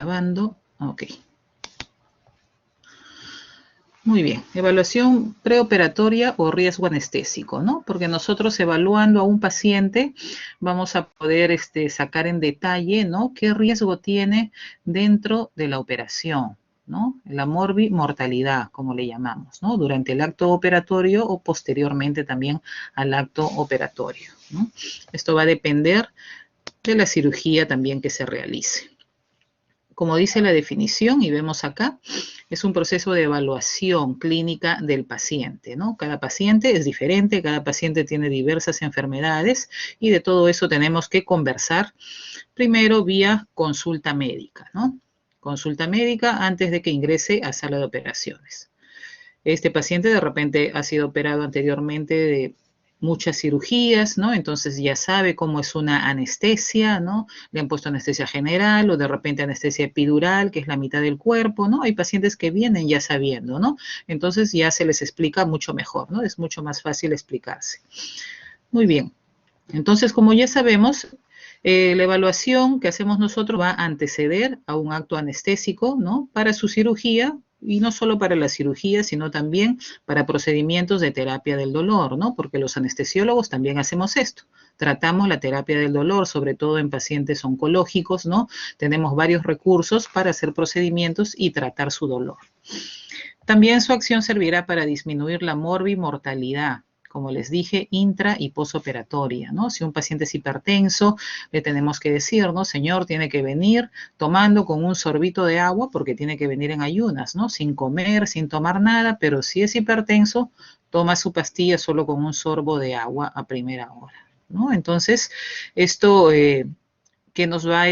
grabando. Ok. Muy bien, evaluación preoperatoria o riesgo anestésico, ¿no? Porque nosotros evaluando a un paciente vamos a poder sacar en detalle, ¿no? ¿Qué riesgo tiene dentro de la operación, ¿no? La morbimortalidad, como le llamamos, ¿no? Durante el acto operatorio o posteriormente también al acto operatorio, ¿no? Esto va a depender de la cirugía también que se realice. Como dice la definición, y vemos acá, es un proceso de evaluación clínica del paciente, ¿no? Cada paciente es diferente, cada paciente tiene diversas enfermedades y de todo eso tenemos que conversar primero vía consulta médica, ¿no? Consulta médica antes de que ingrese a sala de operaciones. Este paciente de repente ha sido operado anteriormente de muchas cirugías, ¿no? Entonces ya sabe cómo es una anestesia, ¿no? Le han puesto anestesia general o de repente anestesia epidural, que es la mitad del cuerpo, ¿no? Hay pacientes que vienen ya sabiendo, ¿no? Entonces ya se les explica mucho mejor, ¿no? Es mucho más fácil explicarse. Muy bien. Entonces, como ya sabemos, la evaluación que hacemos nosotros va a anteceder a un acto anestésico, ¿no? Para su cirugía, y no solo para la cirugía, sino también para procedimientos de terapia del dolor, ¿no? Porque los anestesiólogos también hacemos esto. Tratamos la terapia del dolor, sobre todo en pacientes oncológicos, ¿no? Tenemos varios recursos para hacer procedimientos y tratar su dolor. También su acción servirá para disminuir la morbimortalidad, como les dije, intra y posoperatoria, ¿no? Si un paciente es hipertenso, le tenemos que decir, ¿no? Señor, tiene que venir tomando con un sorbito de agua porque tiene que venir en ayunas, ¿no? Sin comer, sin tomar nada, pero si es hipertenso, toma su pastilla solo con un sorbo de agua a primera hora, ¿no? Entonces, esto que nos va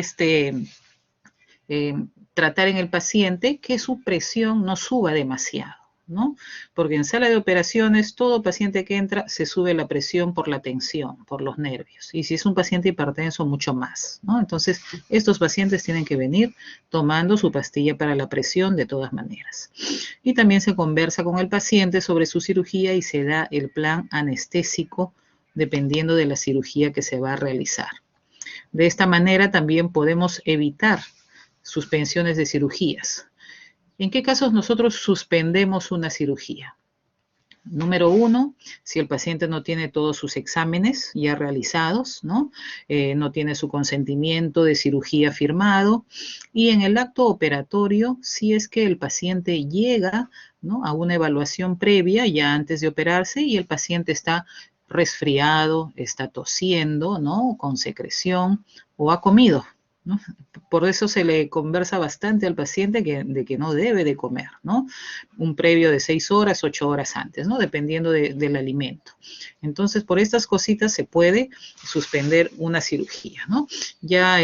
tratar en el paciente que su presión no suba demasiado, ¿no? Porque en sala de operaciones todo paciente que entra se sube la presión por la tensión, por los nervios. Y si es un paciente hipertenso, mucho más, ¿no? Entonces, estos pacientes tienen que venir tomando su pastilla para la presión de todas maneras. Y también se conversa con el paciente sobre su cirugía y se da el plan anestésico dependiendo de la cirugía que se va a realizar. De esta manera también podemos evitar suspensiones de cirugías. ¿En qué casos nosotros suspendemos una cirugía? Número 1, si el paciente no tiene todos sus exámenes ya realizados, ¿no? No tiene su consentimiento de cirugía firmado. Y en el acto operatorio, si es que el paciente llega, ¿no? A una evaluación previa ya antes de operarse y el paciente está resfriado, está tosiendo, ¿no? Con secreción o ha comido, ¿no? Por eso se le conversa bastante al paciente de que no debe de comer, ¿no? Un previo de 6 horas, 8 horas antes, ¿no? Dependiendo del alimento. Entonces, por estas cositas se puede suspender una cirugía, ¿no? Ya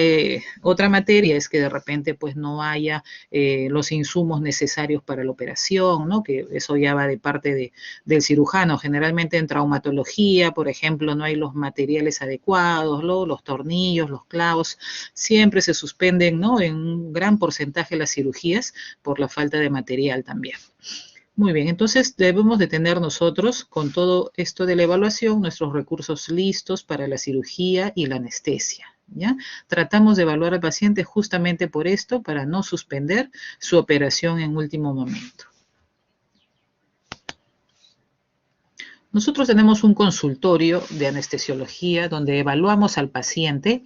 otra materia es que de repente pues no haya los insumos necesarios para la operación, ¿no? Que eso ya va de parte del cirujano. Generalmente en traumatología, por ejemplo, no hay los materiales adecuados, ¿no? Los tornillos, los clavos, siempre se suspenden, ¿no? En un gran porcentaje las cirugías por la falta de material también. Muy bien, entonces debemos de tener nosotros, con todo esto de la evaluación, nuestros recursos listos para la cirugía y la anestesia, ¿ya? Tratamos de evaluar al paciente justamente por esto, para no suspender su operación en último momento. Nosotros tenemos un consultorio de anestesiología donde evaluamos al paciente.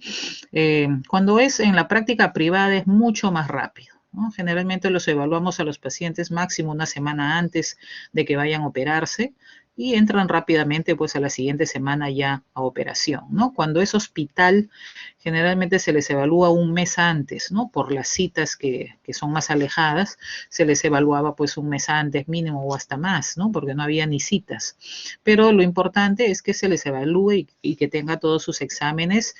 Cuando es en la práctica privada es mucho más rápido, ¿no? Generalmente los evaluamos a los pacientes máximo una semana antes de que vayan a operarse y entran rápidamente pues a la siguiente semana ya a operación, ¿no? Cuando es hospital, generalmente se les evalúa un mes antes, ¿no? Por las citas que son más alejadas, se les evaluaba pues un mes antes mínimo o hasta más, ¿no? Porque no había ni citas. Pero lo importante es que se les evalúe y que tenga todos sus exámenes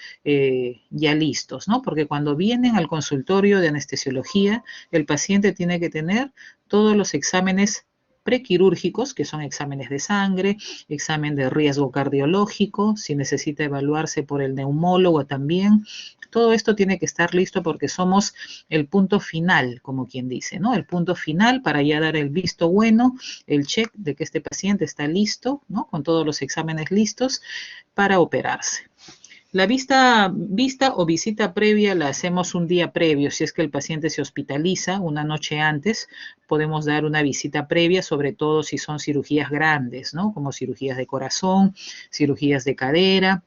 ya listos, ¿no? Porque cuando vienen al consultorio de anestesiología, el paciente tiene que tener todos los exámenes prequirúrgicos, que son exámenes de sangre, examen de riesgo cardiológico, si necesita evaluarse por el neumólogo también. Todo esto tiene que estar listo porque somos el punto final, como quien dice, ¿no? El punto final para ya dar el visto bueno, el check de que este paciente está listo, ¿no? Con todos los exámenes listos para operarse. La vista o visita previa la hacemos un día previo. Si es que el paciente se hospitaliza una noche antes, podemos dar una visita previa, sobre todo si son cirugías grandes, ¿no? Como cirugías de corazón, cirugías de cadera,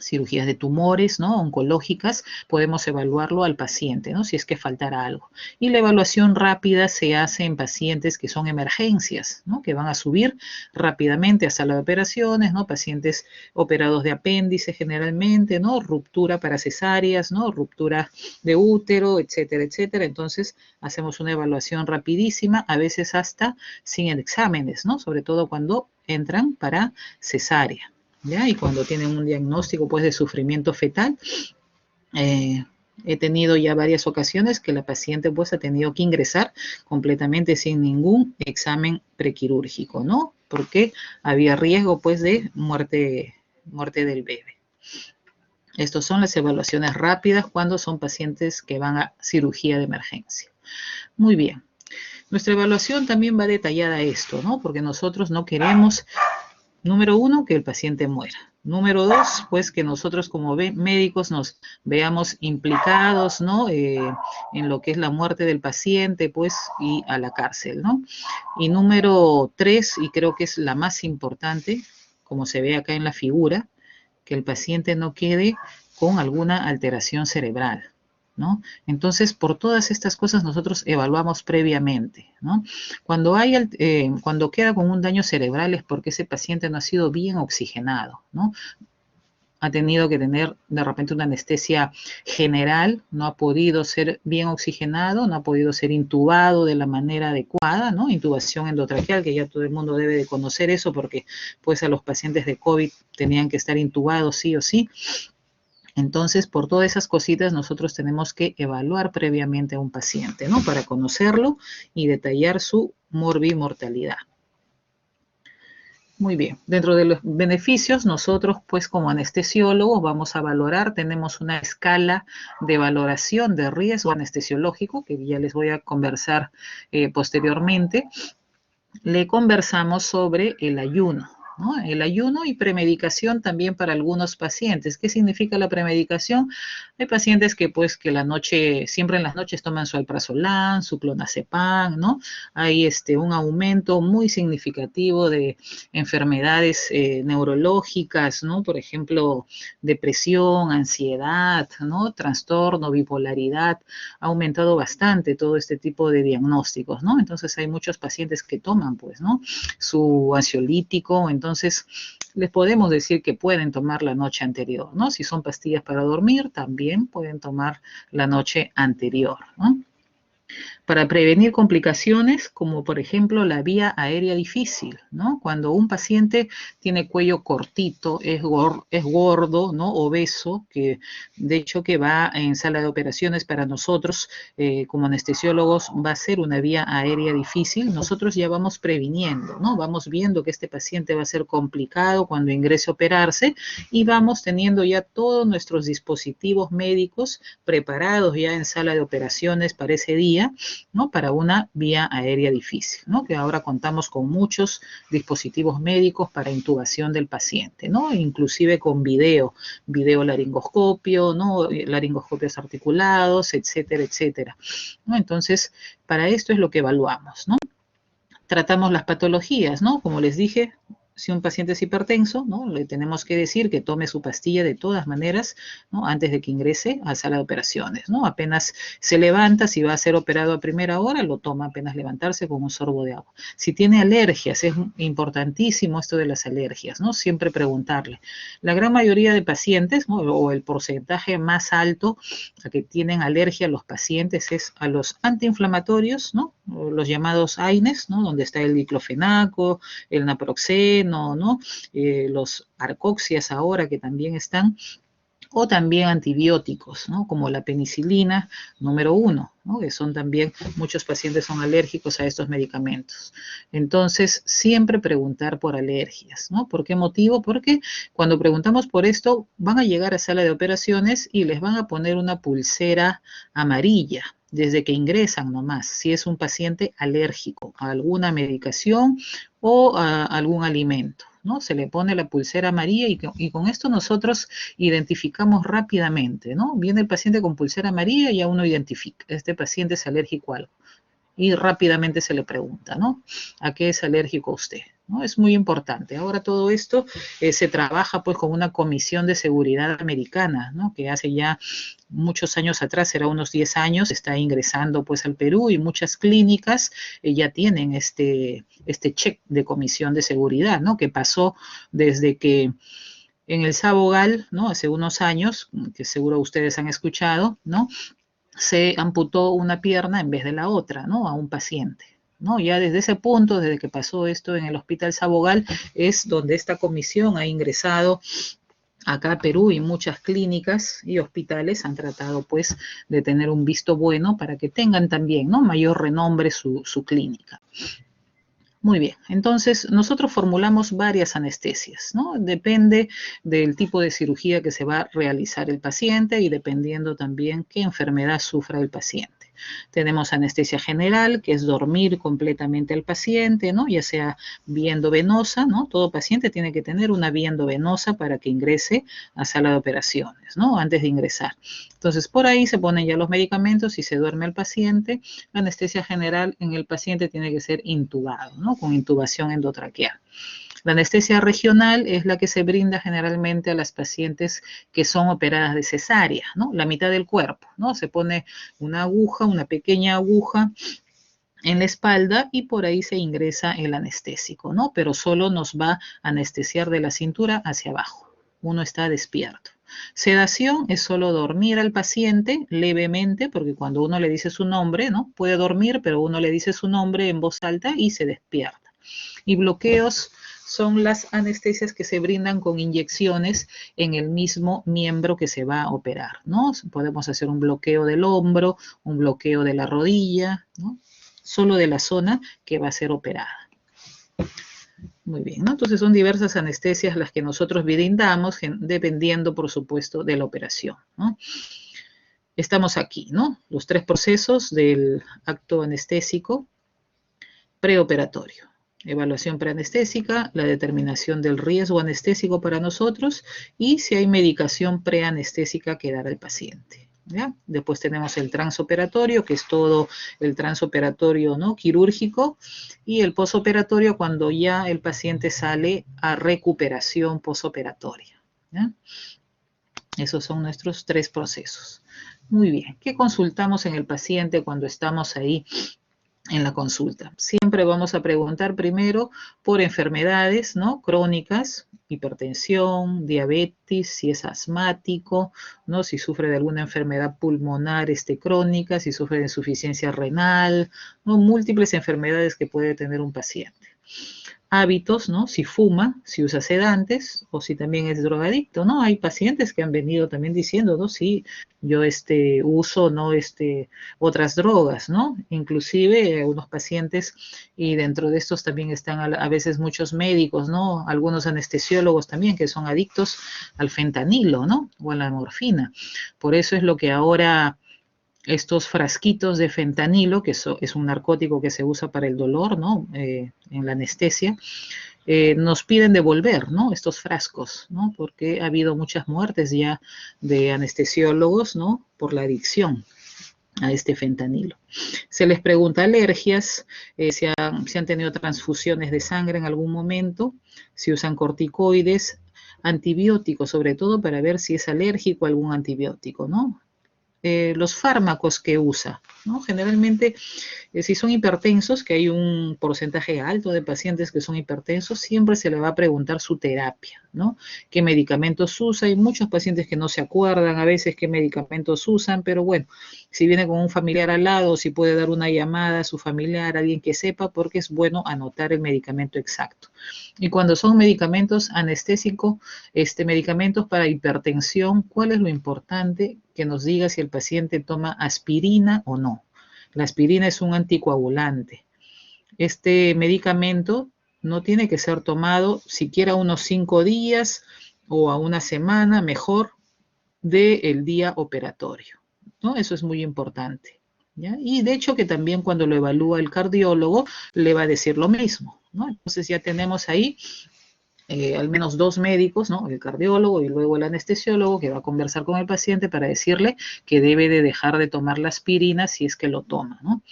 cirugías de tumores, ¿no? Oncológicas, podemos evaluarlo al paciente, ¿no? Si es que faltara algo. Y la evaluación rápida se hace en pacientes que son emergencias, ¿no? Que van a subir rápidamente a sala de operaciones, ¿no? Pacientes operados de apéndice generalmente, ¿no? Ruptura para cesáreas, ¿no? Ruptura de útero, etcétera, etcétera. Entonces, hacemos una evaluación rapidísima, a veces hasta sin exámenes, ¿no? Sobre todo cuando entran para cesárea. ¿Ya? Y cuando tienen un diagnóstico pues de sufrimiento fetal, he tenido ya varias ocasiones que la paciente pues ha tenido que ingresar completamente sin ningún examen prequirúrgico, ¿no? Porque había riesgo pues de muerte del bebé. Estas son las evaluaciones rápidas cuando son pacientes que van a cirugía de emergencia. Muy bien. Nuestra evaluación también va detallada a esto, ¿no? Porque nosotros no queremos, número uno, que el paciente muera. Número dos, pues que nosotros como médicos nos veamos implicados, ¿no? En lo que es la muerte del paciente, pues, y a la cárcel, ¿no? Y número tres, y creo que es la más importante, como se ve acá en la figura, que el paciente no quede con alguna alteración cerebral, ¿no? Entonces, por todas estas cosas nosotros evaluamos previamente, ¿no? Cuando queda con un daño cerebral es porque ese paciente no ha sido bien oxigenado, ¿no? Ha tenido que tener de repente una anestesia general, no ha podido ser bien oxigenado, no ha podido ser intubado de la manera adecuada, ¿no? Intubación endotraqueal, que ya todo el mundo debe de conocer eso porque pues a los pacientes de COVID tenían que estar intubados sí o sí. Entonces, por todas esas cositas, nosotros tenemos que evaluar previamente a un paciente, ¿no? Para conocerlo y detallar su morbimortalidad. Muy bien. Dentro de los beneficios, nosotros, pues, como anestesiólogos, vamos a valorar, tenemos una escala de valoración de riesgo anestesiológico, que ya les voy a conversar posteriormente. Le conversamos sobre el ayuno, ¿no? El ayuno y premedicación también para algunos pacientes. ¿Qué significa la premedicación? Hay pacientes que pues que siempre en las noches toman su alprazolam, su clonazepam, ¿no? Hay un aumento muy significativo de enfermedades neurológicas, ¿no? Por ejemplo, depresión, ansiedad, ¿no? Trastorno, bipolaridad. Ha aumentado bastante todo este tipo de diagnósticos, ¿no? Entonces hay muchos pacientes que toman, pues, ¿no? Su ansiolítico, entonces les podemos decir que pueden tomar la noche anterior, ¿no? Si son pastillas para dormir, también pueden tomar la noche anterior, ¿no? Para prevenir complicaciones como por ejemplo la vía aérea difícil, ¿no? Cuando un paciente tiene cuello cortito, es gordo, ¿no? Obeso, que de hecho que va en sala de operaciones para nosotros como anestesiólogos va a ser una vía aérea difícil, nosotros ya vamos previniendo, ¿no? Vamos viendo que este paciente va a ser complicado cuando ingrese a operarse y vamos teniendo ya todos nuestros dispositivos médicos preparados ya en sala de operaciones para ese día, ¿no? Para una vía aérea difícil, ¿no? Que ahora contamos con muchos dispositivos médicos para intubación del paciente, ¿no? Inclusive con video laringoscopio, ¿no? Laringoscopios articulados, etcétera, etcétera, ¿no? Entonces, para esto es lo que evaluamos, ¿no? Tratamos las patologías, ¿no? Como les dije, si un paciente es hipertenso, ¿no? Le tenemos que decir que tome su pastilla de todas maneras, ¿no? Antes de que ingrese a sala de operaciones, ¿no? Apenas se levanta, si va a ser operado a primera hora, lo toma apenas levantarse con un sorbo de agua. Si tiene alergias, es importantísimo esto de las alergias, ¿no? Siempre preguntarle. La gran mayoría de pacientes, ¿no? O el porcentaje más alto a que tienen alergia los pacientes es a los antiinflamatorios, ¿no? Los llamados AINES, ¿no? Donde está el diclofenaco, el naproxeno, ¿no? Los arcoxias ahora que también están, o también antibióticos, ¿no? Como la penicilina número 1, ¿no? Que son también, muchos pacientes son alérgicos a estos medicamentos. Entonces, siempre preguntar por alergias, ¿no? ¿Por qué motivo? Porque cuando preguntamos por esto, van a llegar a sala de operaciones y les van a poner una pulsera amarilla, desde que ingresan nomás, si es un paciente alérgico a alguna medicación o a algún alimento, ¿no? Se le pone la pulsera amarilla y con esto nosotros identificamos rápidamente, ¿no? Viene el paciente con pulsera amarilla y ya uno identifica, este paciente es alérgico a algo. Y rápidamente se le pregunta, ¿no? ¿A qué es alérgico usted? ¿No? Es muy importante. Ahora todo esto se trabaja pues con una comisión de seguridad americana, ¿no? Que hace ya muchos años atrás, era unos 10 años, está ingresando pues al Perú y muchas clínicas ya tienen este check de comisión de seguridad, ¿no? Que pasó desde que en el Sabogal, ¿no? Hace unos años, que seguro ustedes han escuchado, ¿no? Se amputó una pierna en vez de la otra, ¿no? A un paciente. ¿No? Ya desde ese punto, desde que pasó esto en el Hospital Sabogal, es donde esta comisión ha ingresado acá a Perú y muchas clínicas y hospitales han tratado pues de tener un visto bueno para que tengan también, ¿no? Mayor renombre su clínica. Muy bien, entonces nosotros formulamos varias anestesias, ¿no? Depende del tipo de cirugía que se va a realizar el paciente y dependiendo también qué enfermedad sufra el paciente. Tenemos anestesia general, que es dormir completamente al paciente, ¿no? Ya sea vía endovenosa, ¿no? Todo paciente tiene que tener una vía endovenosa para que ingrese a sala de operaciones, ¿no? Antes de ingresar. Entonces, por ahí se ponen ya los medicamentos y se duerme al paciente. La anestesia general en el paciente tiene que ser intubado, ¿no? Con intubación endotraqueal. La anestesia regional es la que se brinda generalmente a las pacientes que son operadas de cesárea, ¿no? La mitad del cuerpo, ¿no? Se pone una aguja, una pequeña aguja en la espalda y por ahí se ingresa el anestésico, ¿no? Pero solo nos va a anestesiar de la cintura hacia abajo. Uno está despierto. Sedación es solo dormir al paciente levemente, porque cuando uno le dice su nombre, ¿no? Puede dormir, pero uno le dice su nombre en voz alta y se despierta. Y bloqueos son las anestesias que se brindan con inyecciones en el mismo miembro que se va a operar, ¿no? Podemos hacer un bloqueo del hombro, un bloqueo de la rodilla, ¿no? Solo de la zona que va a ser operada. Muy bien, ¿no? Entonces son diversas anestesias las que nosotros brindamos, dependiendo, por supuesto, de la operación, ¿no? Estamos aquí, ¿no? Los 3 procesos del acto anestésico preoperatorio. Evaluación preanestésica, la determinación del riesgo anestésico para nosotros y si hay medicación preanestésica que dar al paciente. ¿Ya? Después tenemos el transoperatorio, que es todo el transoperatorio, ¿no? Quirúrgico, y el posoperatorio cuando ya el paciente sale a recuperación posoperatoria. ¿Ya? Esos son nuestros 3 procesos. Muy bien, ¿qué consultamos en el paciente cuando estamos ahí en la consulta? Siempre vamos a preguntar primero por enfermedades, ¿no? Crónicas, hipertensión, diabetes, si es asmático, ¿no? Si sufre de alguna enfermedad pulmonar crónica, si sufre de insuficiencia renal, ¿no? Múltiples enfermedades que puede tener un paciente. Hábitos, ¿no? Si fuma, si usa sedantes o si también es drogadicto, ¿no? Hay pacientes que han venido también diciendo, ¿no? Sí, yo uso, ¿no? Otras drogas, ¿no? Inclusive unos pacientes y dentro de estos también están a veces muchos médicos, ¿no? Algunos anestesiólogos también que son adictos al fentanilo, ¿no? O a la morfina. Por eso es lo que ahora estos frasquitos de fentanilo, que es un narcótico que se usa para el dolor, ¿no? En la anestesia, nos piden devolver, ¿no? Estos frascos, ¿no? Porque ha habido muchas muertes ya de anestesiólogos, ¿no? Por la adicción a este fentanilo. Se les pregunta alergias, si han tenido transfusiones de sangre en algún momento, si usan corticoides, antibióticos, sobre todo para ver si es alérgico a algún antibiótico, ¿no? Los fármacos que usa, ¿no? Generalmente, si son hipertensos, que hay un porcentaje alto de pacientes que son hipertensos, siempre se le va a preguntar su terapia, ¿no? ¿Qué medicamentos usa? Hay muchos pacientes que no se acuerdan a veces qué medicamentos usan, pero bueno, si viene con un familiar al lado, si puede dar una llamada a su familiar, alguien que sepa, porque es bueno anotar el medicamento exacto. Y cuando son medicamentos anestésicos, medicamentos para hipertensión, ¿cuál es lo importante? Que nos diga si el paciente toma aspirina o no. La aspirina es un anticoagulante. Este medicamento no tiene que ser tomado siquiera unos 5 días o a una semana, mejor, del día operatorio, ¿no? Eso es muy importante, ¿ya? Y de hecho que también cuando lo evalúa el cardiólogo le va a decir lo mismo, ¿no? Entonces ya tenemos ahí al menos 2 médicos, ¿no? El cardiólogo y luego el anestesiólogo, que va a conversar con el paciente para decirle que debe de dejar de tomar la aspirina si es que lo toma, ¿no?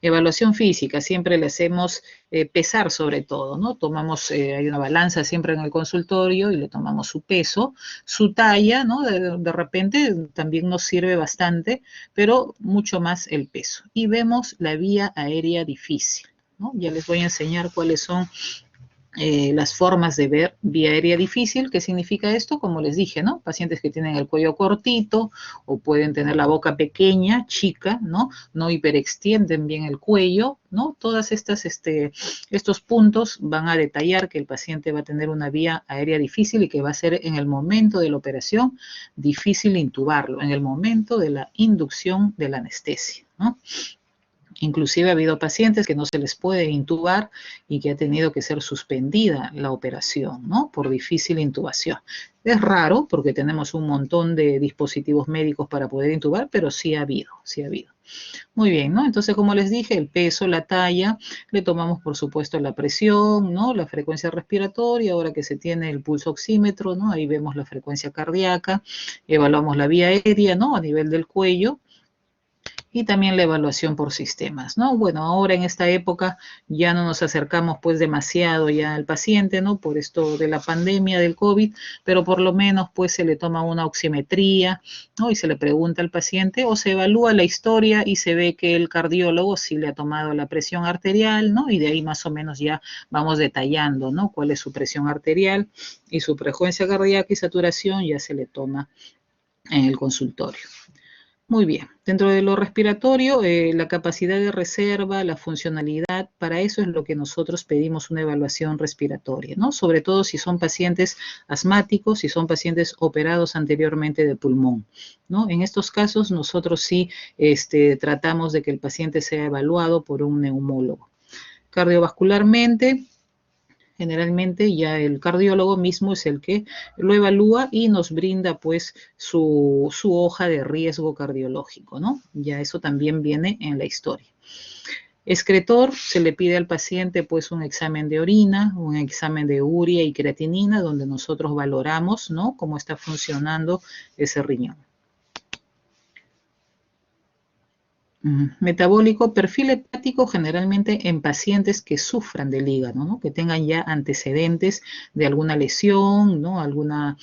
Evaluación física, siempre le hacemos pesar sobre todo, ¿no? Tomamos, hay una balanza siempre en el consultorio y le tomamos su peso, su talla, ¿no? De repente también nos sirve bastante, pero mucho más el peso. Y vemos la vía aérea difícil, ¿no? Ya les voy a enseñar cuáles son las formas de ver vía aérea difícil. ¿Qué significa esto? Como les dije, ¿no? Pacientes que tienen el cuello cortito o pueden tener la boca pequeña, chica, ¿no? No hiperextienden bien el cuello, ¿no? Todas estos puntos van a detallar que el paciente va a tener una vía aérea difícil y que va a ser en el momento de la operación difícil intubarlo, en el momento de la inducción de la anestesia, ¿no? Inclusive ha habido pacientes que no se les puede intubar y que ha tenido que ser suspendida la operación, ¿no? Por difícil intubación. Es raro porque tenemos un montón de dispositivos médicos para poder intubar, pero sí ha habido, sí ha habido. Muy bien, ¿no? Entonces, como les dije, el peso, la talla, le tomamos, por supuesto, la presión, ¿no? La frecuencia respiratoria, ahora que se tiene el pulso oxímetro, ¿no? Ahí vemos la frecuencia cardíaca, evaluamos la vía aérea, ¿no? A nivel del cuello, y también la evaluación por sistemas, ¿no? Bueno, ahora en esta época ya no nos acercamos pues demasiado ya al paciente, ¿no? Por esto de la pandemia del COVID, pero por lo menos pues se le toma una oximetría, ¿no? Y se le pregunta al paciente o se evalúa la historia y se ve que el cardiólogo sí le ha tomado la presión arterial, ¿no? Y de ahí más o menos ya vamos detallando, ¿no? Cuál es su presión arterial y su frecuencia cardíaca y saturación ya se le toma en el consultorio. Muy bien, dentro de lo respiratorio, la capacidad de reserva, la funcionalidad, para eso es lo que nosotros pedimos una evaluación respiratoria, ¿no? Sobre todo si son pacientes asmáticos, si son pacientes operados anteriormente de pulmón, ¿no? En estos casos nosotros sí tratamos de que el paciente sea evaluado por un neumólogo. Cardiovascularmente, generalmente ya el cardiólogo mismo es el que lo evalúa y nos brinda pues su hoja de riesgo cardiológico, ¿no? Ya eso también viene en la historia. Excretor, se le pide al paciente pues un examen de orina, un examen de urea y creatinina, donde nosotros valoramos, ¿no? Cómo está funcionando ese riñón. Metabólico, perfil hepático generalmente en pacientes que sufran del hígado, ¿no? Que tengan ya antecedentes de alguna lesión, ¿no? Alguna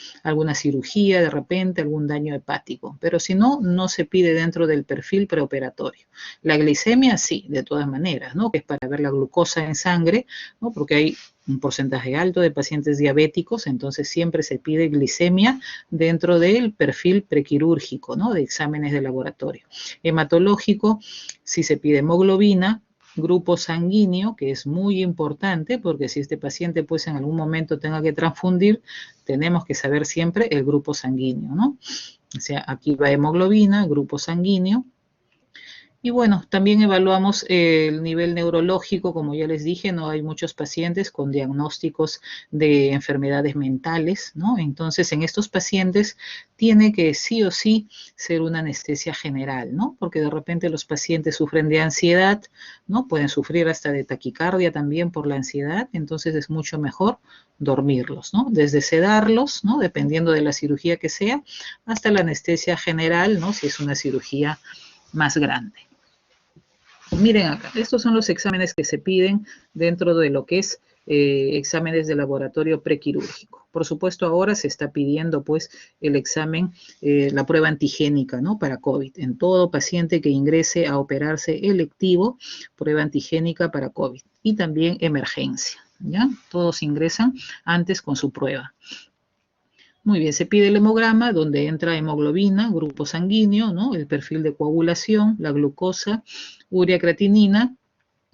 cirugía de repente, algún daño hepático. Pero si no, no se pide dentro del perfil preoperatorio. La glicemia sí, de todas maneras, ¿no? Que es para ver la glucosa en sangre, ¿no? Porque hay un porcentaje alto de pacientes diabéticos, entonces siempre se pide glicemia dentro del perfil prequirúrgico, ¿no? De exámenes de laboratorio. Hematológico, si se pide hemoglobina, grupo sanguíneo, que es muy importante, porque si este paciente pues en algún momento tenga que transfundir, tenemos que saber siempre el grupo sanguíneo, ¿no? O sea, aquí va hemoglobina, grupo sanguíneo. Y bueno, también evaluamos el nivel neurológico, como ya les dije, no hay muchos pacientes con diagnósticos de enfermedades mentales, ¿no? Entonces, en estos pacientes tiene que sí o sí ser una anestesia general, ¿no? Porque de repente los pacientes sufren de ansiedad, ¿no? Pueden sufrir hasta de taquicardia también por la ansiedad, entonces es mucho mejor dormirlos, ¿no? Desde sedarlos, ¿no? Dependiendo de la cirugía que sea, hasta la anestesia general, ¿no? Si es una cirugía más grande. Miren acá, estos son los exámenes que se piden dentro de lo que es exámenes de laboratorio prequirúrgico. Por supuesto, ahora se está pidiendo pues el examen, la prueba antigénica, ¿no? Para COVID. En todo paciente que ingrese a operarse electivo, prueba antigénica para COVID. Y también emergencia, ¿ya? Todos ingresan antes con su prueba. Muy bien, se pide el hemograma donde entra hemoglobina, grupo sanguíneo, ¿no? El perfil de coagulación, la glucosa, urea creatinina,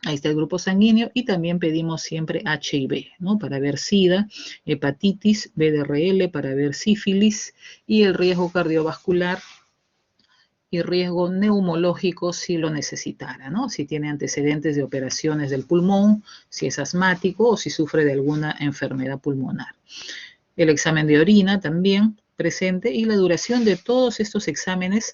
ahí está el grupo sanguíneo, y también pedimos siempre HIV, ¿no? Para ver SIDA, hepatitis, VDRL, para ver sífilis y el riesgo cardiovascular y riesgo neumológico si lo necesitara, ¿no? Si tiene antecedentes de operaciones del pulmón, si es asmático o si sufre de alguna enfermedad pulmonar. El examen de orina también presente y la duración de todos estos exámenes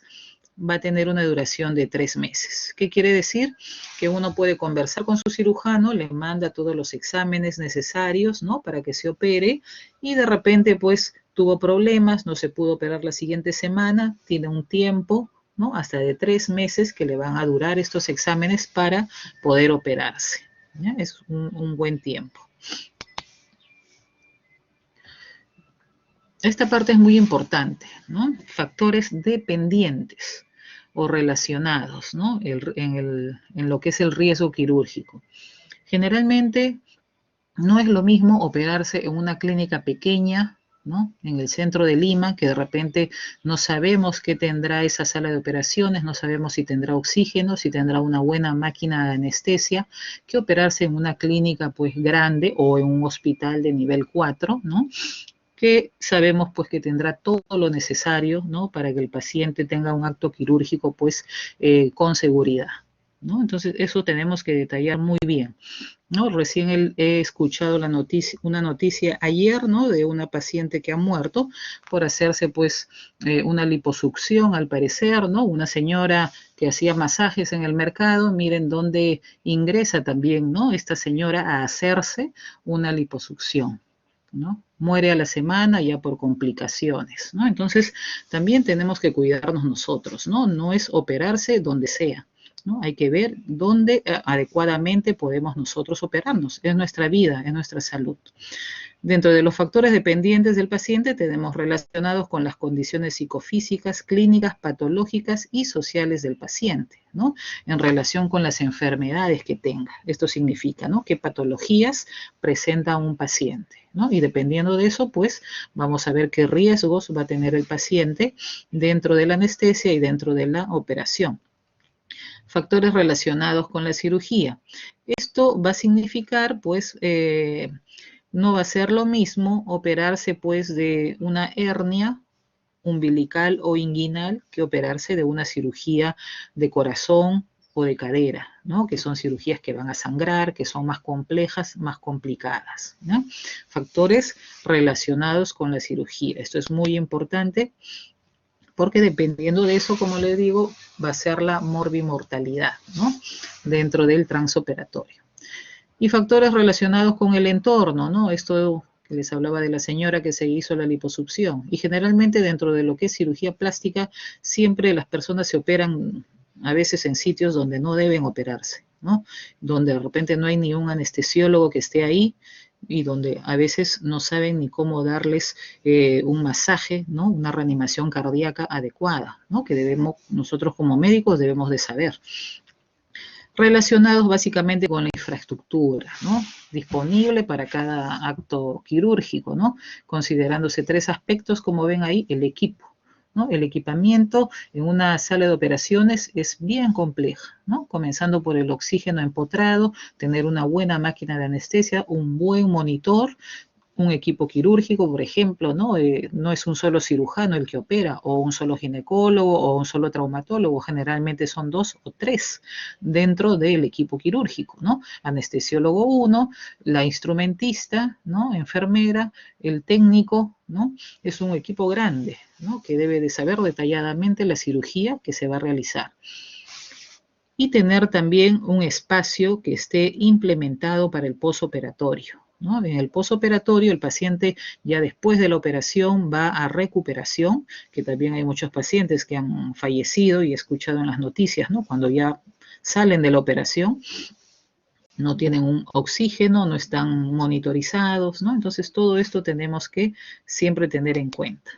va a tener una duración de 3 meses. ¿Qué quiere decir? Que uno puede conversar con su cirujano, le manda todos los exámenes necesarios, ¿no? Para que se opere y de repente pues tuvo problemas, no se pudo operar la siguiente semana, tiene un tiempo, ¿no? Hasta de 3 meses que le van a durar estos exámenes para poder operarse. ¿Ya? Es un buen tiempo. Esta parte es muy importante, ¿no? Factores dependientes o relacionados, ¿no? En lo que es el riesgo quirúrgico. Generalmente no es lo mismo operarse en una clínica pequeña, ¿no? En el centro de Lima, que de repente no sabemos qué tendrá esa sala de operaciones, no sabemos si tendrá oxígeno, si tendrá una buena máquina de anestesia, que operarse en una clínica pues grande o en un hospital de nivel 4, ¿no? Que sabemos pues que tendrá todo lo necesario, ¿no? Para que el paciente tenga un acto quirúrgico pues con seguridad, ¿no? Entonces eso tenemos que detallar muy bien, ¿no? Recién he escuchado una noticia ayer, ¿no? De una paciente que ha muerto por hacerse pues una liposucción al parecer, ¿no? Una señora que hacía masajes en el mercado, miren dónde ingresa también, ¿no? Esta señora a hacerse una liposucción, ¿no? Muere a la semana ya por complicaciones, ¿no? Entonces, también tenemos que cuidarnos nosotros, ¿no? No es operarse donde sea, ¿no? Hay que ver dónde adecuadamente podemos nosotros operarnos. Es nuestra vida, es nuestra salud. Dentro de los factores dependientes del paciente tenemos relacionados con las condiciones psicofísicas, clínicas, patológicas y sociales del paciente, ¿no? En relación con las enfermedades que tenga. Esto significa, ¿no? Qué patologías presenta un paciente, ¿no? Y dependiendo de eso, pues vamos a ver qué riesgos va a tener el paciente dentro de la anestesia y dentro de la operación. Factores relacionados con la cirugía. Esto va a significar, pues, no va a ser lo mismo operarse pues de una hernia umbilical o inguinal que operarse de una cirugía de corazón o de cadera, ¿no? Que son cirugías que van a sangrar, que son más complejas, más complicadas, ¿no? Factores relacionados con la cirugía. Esto es muy importante porque dependiendo de eso, como les digo, va a ser la morbimortalidad, ¿no? Dentro del transoperatorio. Y factores relacionados con el entorno, ¿no? Esto que les hablaba de la señora que se hizo la liposucción. Y generalmente dentro de lo que es cirugía plástica, siempre las personas se operan a veces en sitios donde no deben operarse, ¿no? Donde de repente no hay ni un anestesiólogo que esté ahí y donde a veces no saben ni cómo darles un masaje, ¿no? Una reanimación cardíaca adecuada, ¿no? Que debemos, nosotros como médicos debemos de saber. Relacionados básicamente con la infraestructura, ¿no? Disponible para cada acto quirúrgico, ¿no? Considerándose 3 aspectos, como ven ahí, el equipo, ¿no? El equipamiento en una sala de operaciones es bien compleja, ¿no? Comenzando por el oxígeno empotrado, tener una buena máquina de anestesia, un buen monitor, un equipo quirúrgico, por ejemplo, ¿no? No es un solo cirujano el que opera, o un solo ginecólogo, o un solo traumatólogo, generalmente son 2 o 3 dentro del equipo quirúrgico, ¿no? Anestesiólogo 1, la instrumentista, ¿no? Enfermera, el técnico, ¿no? Es un equipo grande, ¿no? Que debe de saber detalladamente la cirugía que se va a realizar. Y tener también un espacio que esté implementado para el posoperatorio, ¿no? En el posoperatorio, el paciente ya después de la operación va a recuperación, que también hay muchos pacientes que han fallecido y he escuchado en las noticias, ¿no? Cuando ya salen de la operación, no tienen un oxígeno, no están monitorizados, ¿no? Entonces todo esto tenemos que siempre tener en cuenta.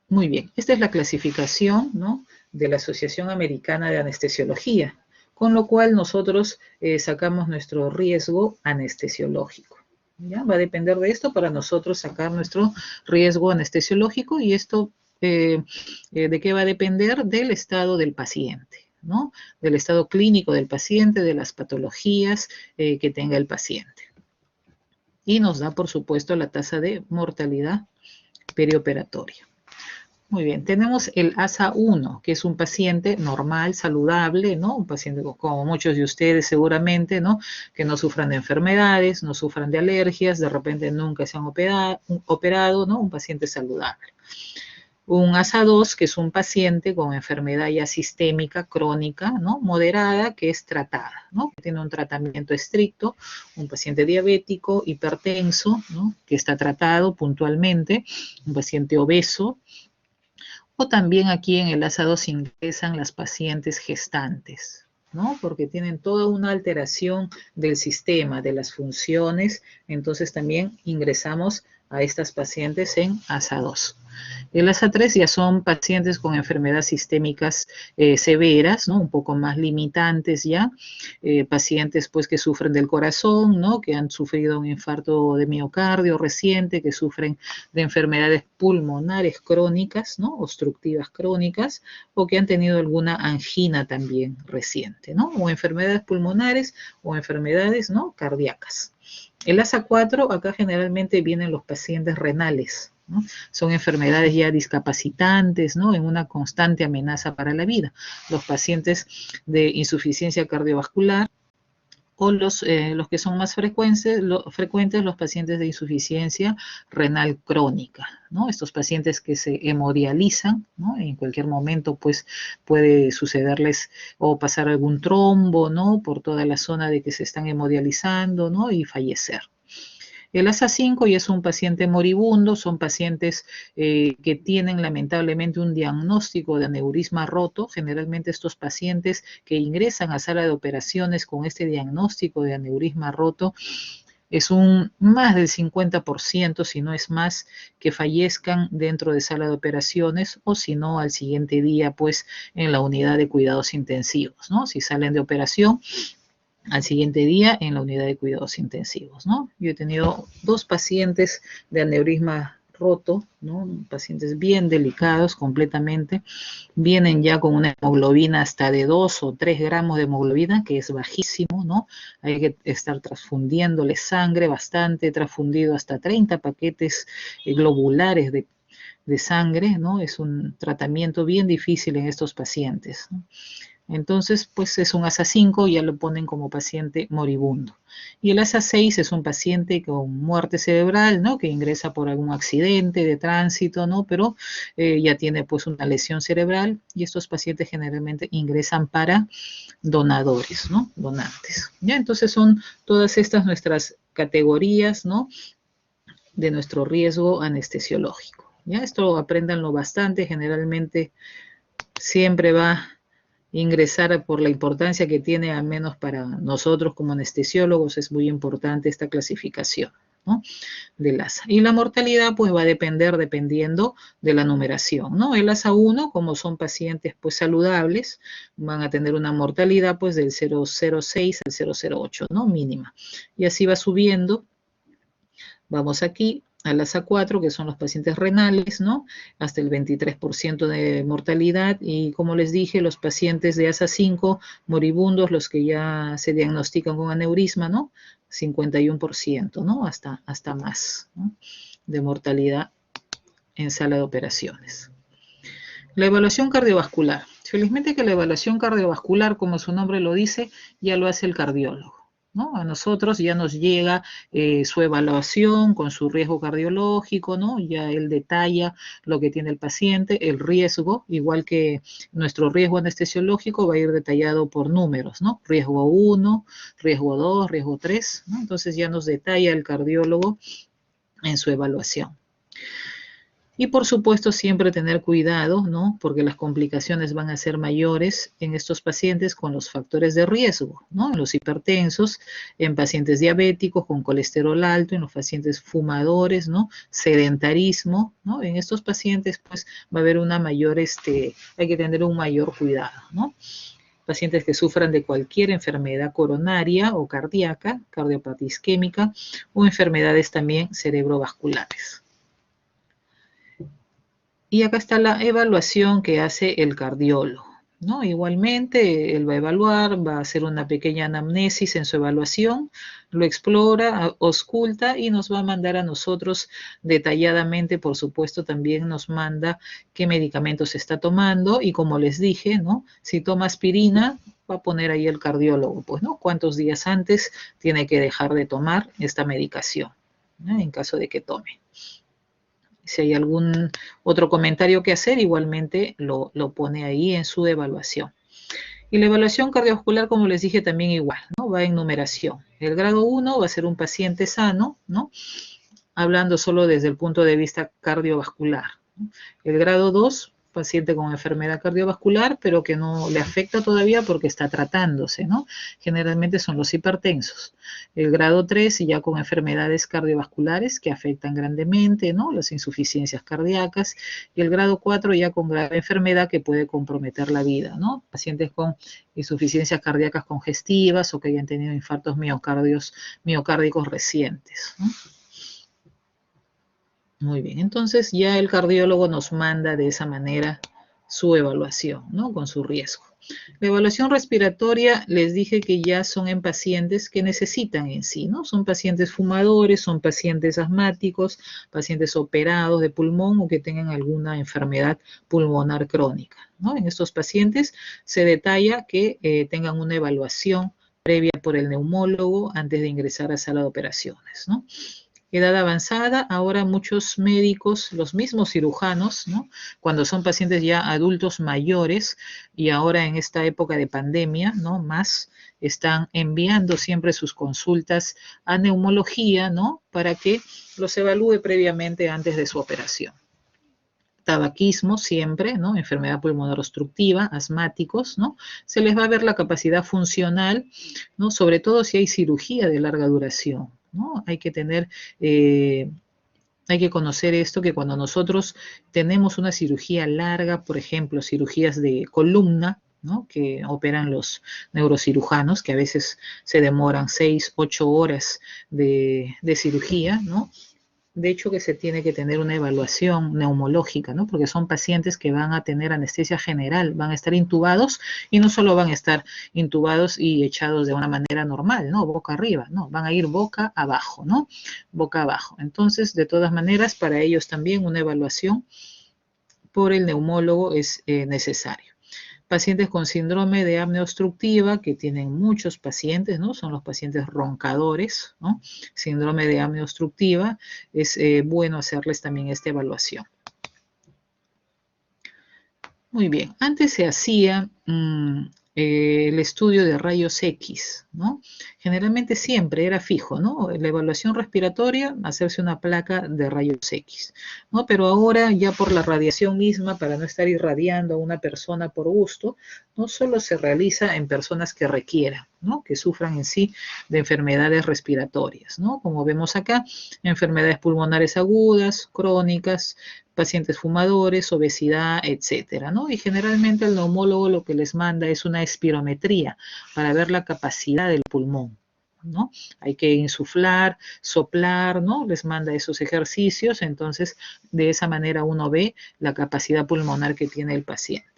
Muy bien, esta es la clasificación, ¿no? De la Asociación Americana de Anestesiología, con lo cual nosotros sacamos nuestro riesgo anestesiológico. ¿Ya? Va a depender de esto para nosotros sacar nuestro riesgo anestesiológico y esto, ¿de qué va a depender? Del estado del paciente, ¿no? Del estado clínico del paciente, de las patologías que tenga el paciente. Y nos da, por supuesto, la tasa de mortalidad perioperatoria. Muy bien, tenemos el ASA1, que es un paciente normal, saludable, ¿no? Un paciente como muchos de ustedes seguramente, ¿no? Que no sufran de enfermedades, no sufran de alergias, de repente nunca se han operado, ¿no? Un paciente saludable. Un ASA2, que es un paciente con enfermedad ya sistémica, crónica, ¿no? Moderada, que es tratada, ¿no? Que tiene un tratamiento estricto, un paciente diabético, hipertenso, ¿no? Que está tratado puntualmente, un paciente obeso, o también aquí en el ASA2 ingresan las pacientes gestantes, ¿no? Porque tienen toda una alteración del sistema, de las funciones, entonces también ingresamos a estas pacientes en ASA2. El ASA3 ya son pacientes con enfermedades sistémicas severas, ¿no? Un poco más limitantes ya, pacientes pues que sufren del corazón, ¿no? Que han sufrido un infarto de miocardio reciente, que sufren de enfermedades pulmonares crónicas, ¿no? Obstructivas crónicas, o que han tenido alguna angina también reciente, ¿no? O enfermedades pulmonares o enfermedades, ¿no? Cardíacas. El ASA4, acá generalmente vienen los pacientes renales, ¿no? Son enfermedades ya discapacitantes, ¿no? En una constante amenaza para la vida. Los pacientes de insuficiencia cardiovascular o los que son más frecuentes, los pacientes de insuficiencia renal crónica, ¿no? Estos pacientes que se hemodializan, ¿no? En cualquier momento, pues, puede sucederles o pasar algún trombo, ¿no? Por toda la zona de que se están hemodializando, ¿no? Y fallecer. El ASA5 ya es un paciente moribundo, son pacientes que tienen lamentablemente un diagnóstico de aneurisma roto. Generalmente estos pacientes que ingresan a sala de operaciones con este diagnóstico de aneurisma roto, es un más del 50%, si no es más, que fallezcan dentro de sala de operaciones o si no al siguiente día, pues en la unidad de cuidados intensivos, ¿no? Si salen de operación, al siguiente día en la unidad de cuidados intensivos, ¿no? Yo he tenido 2 pacientes de aneurisma roto, ¿no? Pacientes bien delicados completamente, vienen ya con una hemoglobina hasta de 2 o 3 gramos de hemoglobina, que es bajísimo, ¿no? Hay que estar transfundiéndole sangre bastante, transfundido hasta 30 paquetes globulares de sangre, ¿no? Es un tratamiento bien difícil en estos pacientes, ¿no? Entonces, pues es un ASA5, ya lo ponen como paciente moribundo. Y el ASA6 es un paciente con muerte cerebral, ¿no? Que ingresa por algún accidente de tránsito, ¿no? Pero ya tiene pues una lesión cerebral y estos pacientes generalmente ingresan para donadores, ¿no? Donantes. ¿Ya? Entonces son todas estas nuestras categorías, ¿no? De nuestro riesgo anestesiológico. ¿Ya? Esto apréndanlo bastante, generalmente siempre va ingresar por la importancia que tiene, al menos para nosotros como anestesiólogos, es muy importante esta clasificación, ¿no? Del ASA. Y la mortalidad pues va a depender dependiendo de la numeración, ¿no? El ASA1, como son pacientes pues saludables, van a tener una mortalidad pues del 0,06 al 0,08, ¿no? Mínima. Y así va subiendo. Vamos aquí al ASA4, que son los pacientes renales, ¿no? Hasta el 23% de mortalidad. Y como les dije, los pacientes de ASA5 moribundos, los que ya se diagnostican con aneurisma, ¿no? 51%, ¿no? Hasta más, ¿no? De mortalidad en sala de operaciones. La evaluación cardiovascular. Felizmente que la evaluación cardiovascular, como su nombre lo dice, ya lo hace el cardiólogo, ¿no? A nosotros ya nos llega su evaluación con su riesgo cardiológico, ¿no? Ya él detalla lo que tiene el paciente, el riesgo, igual que nuestro riesgo anestesiológico va a ir detallado por números, ¿no? Riesgo 1, riesgo 2, riesgo 3, ¿no? Entonces ya nos detalla el cardiólogo en su evaluación. Y por supuesto siempre tener cuidado, ¿no? Porque las complicaciones van a ser mayores en estos pacientes con los factores de riesgo, ¿no? En los hipertensos, en pacientes diabéticos con colesterol alto, en los pacientes fumadores, ¿no? Sedentarismo, ¿no? En estos pacientes pues va a haber una mayor, hay que tener un mayor cuidado, ¿no? Pacientes que sufran de cualquier enfermedad coronaria o cardíaca, cardiopatía isquémica o enfermedades también cerebrovasculares. Y acá está la evaluación que hace el cardiólogo, ¿no? Igualmente, él va a evaluar, va a hacer una pequeña anamnesis en su evaluación, lo explora, ausculta y nos va a mandar a nosotros detalladamente, por supuesto, también nos manda qué medicamentos está tomando y como les dije, ¿no? Si toma aspirina, va a poner ahí el cardiólogo, pues, ¿no? Cuántos días antes tiene que dejar de tomar esta medicación, ¿no? En caso de que tome. Si hay algún otro comentario que hacer, igualmente lo pone ahí en su evaluación. Y la evaluación cardiovascular, como les dije, también igual, ¿no? Va en numeración. El grado 1 va a ser un paciente sano, ¿no? Hablando solo desde el punto de vista cardiovascular. El grado 2, paciente con enfermedad cardiovascular, pero que no le afecta todavía porque está tratándose, ¿no? Generalmente son los hipertensos. El grado 3, ya con enfermedades cardiovasculares que afectan grandemente, ¿no? Las insuficiencias cardíacas. Y el grado 4, ya con grave enfermedad que puede comprometer la vida, ¿no? Pacientes con insuficiencias cardíacas congestivas o que hayan tenido infartos miocárdicos recientes, ¿no? Muy bien, entonces ya el cardiólogo nos manda de esa manera su evaluación, ¿no? Con su riesgo. La evaluación respiratoria, les dije que ya son en pacientes que necesitan en sí, ¿no? Son pacientes fumadores, son pacientes asmáticos, pacientes operados de pulmón o que tengan alguna enfermedad pulmonar crónica, ¿no? En estos pacientes se detalla que tengan una evaluación previa por el neumólogo antes de ingresar a sala de operaciones, ¿no? Edad avanzada, ahora muchos médicos, los mismos cirujanos, ¿no? Cuando son pacientes ya adultos mayores y ahora en esta época de pandemia, ¿no? Más están enviando siempre sus consultas a neumología, ¿no? Para que los evalúe previamente antes de su operación. Tabaquismo siempre, ¿no? Enfermedad pulmonar obstructiva, asmáticos, ¿no? Se les va a ver la capacidad funcional, ¿no? Sobre todo si hay cirugía de larga duración, ¿no? Hay que tener, hay que conocer esto, que cuando nosotros tenemos una cirugía larga, por ejemplo, cirugías de columna, ¿no? Que operan los neurocirujanos, que a veces se demoran 6, 8 horas de cirugía, ¿no? De hecho, que se tiene que tener una evaluación neumológica, ¿no? Porque son pacientes que van a tener anestesia general, van a estar intubados y no solo van a estar intubados y echados de una manera normal, ¿no? Boca arriba, no, van a ir boca abajo, ¿no? Boca abajo. Entonces, de todas maneras, para ellos también una evaluación por el neumólogo es necesario. Pacientes con síndrome de apnea obstructiva, que tienen muchos pacientes, ¿no? Son los pacientes roncadores, ¿no? Síndrome de apnea obstructiva, es bueno hacerles también esta evaluación. Muy bien, antes se hacía el estudio de rayos X, ¿no? Generalmente siempre era fijo, ¿no? La evaluación respiratoria, hacerse una placa de rayos X, ¿no? Pero ahora ya por la radiación misma, para no estar irradiando a una persona por gusto, no solo se realiza en personas que requieran, ¿no? Que sufran en sí de enfermedades respiratorias, ¿no? Como vemos acá, enfermedades pulmonares agudas, crónicas, pacientes fumadores, obesidad, etcétera, ¿no? Y generalmente el neumólogo lo que les manda es una espirometría para ver la capacidad del pulmón, ¿no? Hay que insuflar, soplar, ¿no? Les manda esos ejercicios, entonces de esa manera uno ve la capacidad pulmonar que tiene el paciente.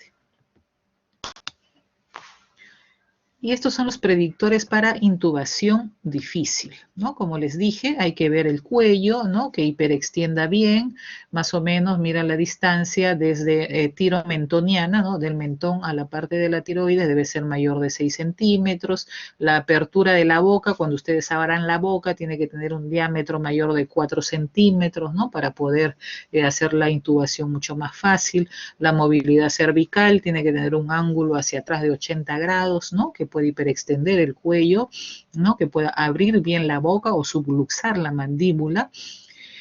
Y estos son los predictores para intubación difícil, ¿no? Como les dije, hay que ver el cuello, ¿no? Que hiperextienda bien, más o menos, mira la distancia desde tiro mentoniana, ¿no? Del mentón a la parte de la tiroides debe ser mayor de 6 centímetros. La apertura de la boca, cuando ustedes abran la boca, tiene que tener un diámetro mayor de 4 centímetros, ¿no? Para poder hacer la intubación mucho más fácil. La movilidad cervical tiene que tener un ángulo hacia atrás de 80 grados, ¿no? Que puede hiperextender el cuello, ¿no? Que pueda abrir bien la boca o subluxar la mandíbula.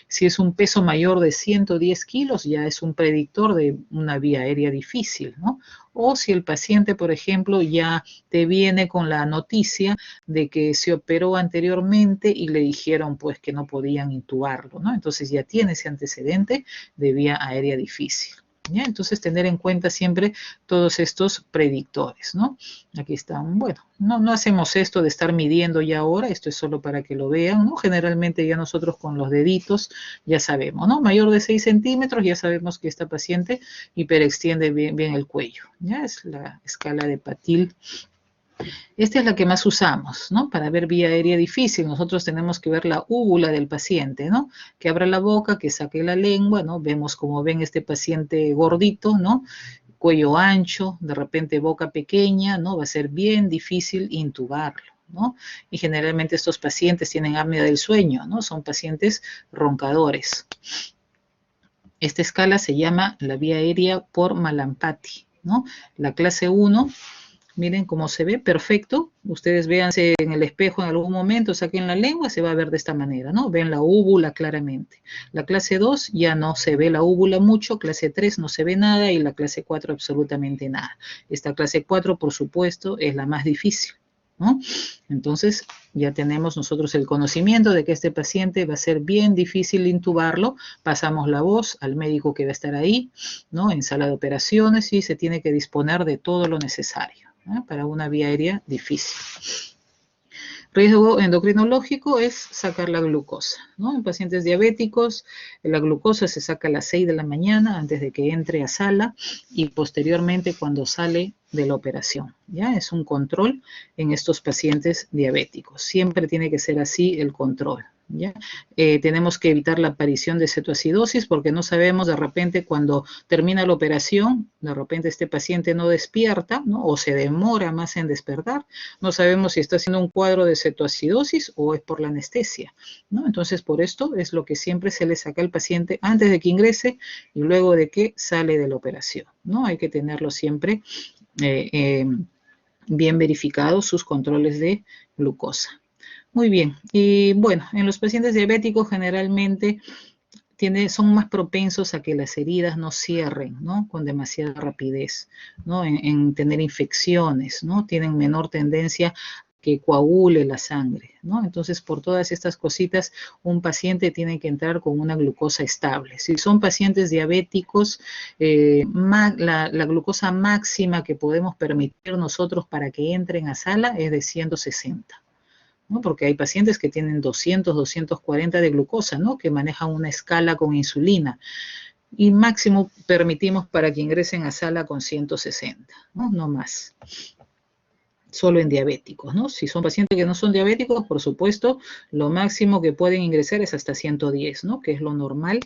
Si es un peso mayor de 110 kilos, ya es un predictor de una vía aérea difícil, ¿no? O si el paciente, por ejemplo, ya te viene con la noticia de que se operó anteriormente y le dijeron pues que no podían intubarlo, ¿no? Entonces ya tiene ese antecedente de vía aérea difícil. ¿Ya? Entonces, tener en cuenta siempre todos estos predictores, ¿no? Aquí están, bueno, no hacemos esto de estar midiendo ya ahora, esto es solo para que lo vean, ¿no? Generalmente ya nosotros con los deditos ya sabemos, ¿no? Mayor de 6 centímetros, ya sabemos que esta paciente hiperextiende bien el cuello, ¿ya? Es la escala de Patil. Esta es la que más usamos, ¿no? Para ver vía aérea difícil, nosotros tenemos que ver la úvula del paciente, ¿no? Que abra la boca, que saque la lengua, ¿no? Vemos como ven este paciente gordito, ¿no? Cuello ancho, de repente boca pequeña, ¿no? Va a ser bien difícil intubarlo, ¿no? Y generalmente estos pacientes tienen apnea del sueño, ¿no? Son pacientes roncadores. Esta escala se llama la vía aérea por Malampati, ¿no? La clase 1, miren cómo se ve, perfecto. Ustedes véanse en el espejo en algún momento, saquen la lengua, se va a ver de esta manera, ¿no? Ven la úvula claramente. La clase 2 ya no se ve la úvula mucho, clase 3 no se ve nada y la clase 4 absolutamente nada. Esta clase 4, por supuesto, es la más difícil, ¿no? Entonces, ya tenemos nosotros el conocimiento de que este paciente va a ser bien difícil intubarlo, pasamos la voz al médico que va a estar ahí, ¿no? En sala de operaciones y se tiene que disponer de todo lo necesario, ¿no? Para una vía aérea difícil. Riesgo endocrinológico es sacar la glucosa, ¿no? En pacientes diabéticos, la glucosa se saca a las 6 de la mañana antes de que entre a sala y posteriormente cuando sale de la operación, ¿ya? Es un control en estos pacientes diabéticos. Siempre tiene que ser así el control, ¿ya? Tenemos que evitar la aparición de cetoacidosis porque no sabemos de repente cuando termina la operación, de repente este paciente no despierta, ¿no? O se demora más en despertar. No sabemos si está haciendo un cuadro de cetoacidosis o es por la anestesia, ¿no? Entonces, por esto es lo que siempre se le saca al paciente antes de que ingrese y luego de que sale de la operación, ¿no? Hay que tenerlo siempre bien verificados sus controles de glucosa. Muy bien, y bueno, en los pacientes diabéticos generalmente son más propensos a que las heridas no cierren, ¿no? Con demasiada rapidez, ¿no? En tener infecciones, ¿no? Tienen menor tendencia que coagule la sangre, ¿no? Entonces, por todas estas cositas, un paciente tiene que entrar con una glucosa estable. Si son pacientes diabéticos, la glucosa máxima que podemos permitir nosotros para que entren a sala es de 160. ¿No? Porque hay pacientes que tienen 200, 240 de glucosa, ¿no? Que manejan una escala con insulina. Y máximo permitimos para que ingresen a sala con 160, ¿no? No más. Solo en diabéticos, ¿no? Si son pacientes que no son diabéticos, por supuesto, lo máximo que pueden ingresar es hasta 110, ¿no? Que es lo normal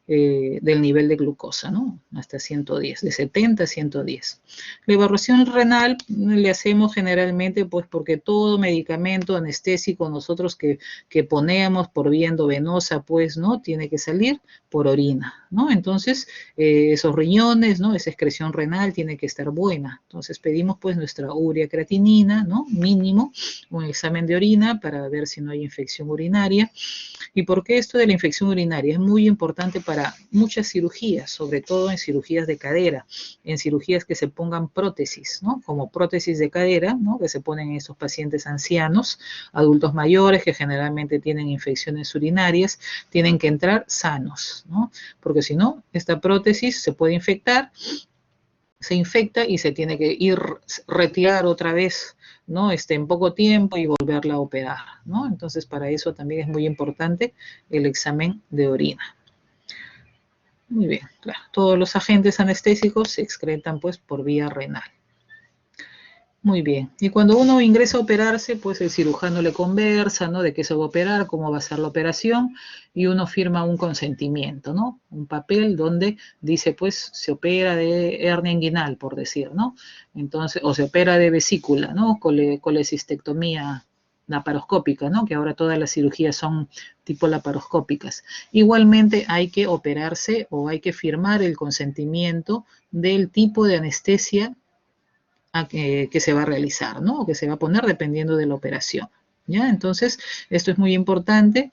del nivel de glucosa, ¿no? Hasta 110, de 70 a 110. La evaluación renal le hacemos generalmente, pues, porque todo medicamento anestésico nosotros que ponemos por vía endovenosa, pues, ¿no? Tiene que salir por orina, ¿no? Entonces, esos riñones, ¿no? Esa excreción renal tiene que estar buena. Entonces, pedimos, pues, nuestra urea creatinina, ¿no? Mínimo, un examen de orina para ver si no hay infección urinaria. ¿Y por qué esto de la infección urinaria? Es muy importante para muchas cirugías, sobre todo en cirugías de cadera, en cirugías que se pongan prótesis, ¿no? Como prótesis de cadera, ¿no? Que se ponen en esos pacientes ancianos, adultos mayores que generalmente tienen infecciones urinarias, tienen que entrar sanos, ¿no? Porque si no, esta prótesis se puede infectar, se infecta y se tiene que retirar otra vez, ¿no? En poco tiempo y volverla a operar, ¿no? Entonces, para eso también es muy importante el examen de orina. Muy bien, claro. Todos los agentes anestésicos se excretan, pues, por vía renal. Muy bien. Y cuando uno ingresa a operarse, pues el cirujano le conversa, ¿no? De qué se va a operar, cómo va a ser la operación, y uno firma un consentimiento, ¿no? Un papel donde dice, pues, se opera de hernia inguinal, por decir, ¿no? Entonces, o se opera de vesícula, ¿no? Colecistectomía laparoscópica, ¿no? Que ahora todas las cirugías son tipo laparoscópicas. Igualmente hay que operarse o hay que firmar el consentimiento del tipo de anestesia que se va a realizar, ¿no? O que se va a poner dependiendo de la operación, ¿ya? Entonces, esto es muy importante.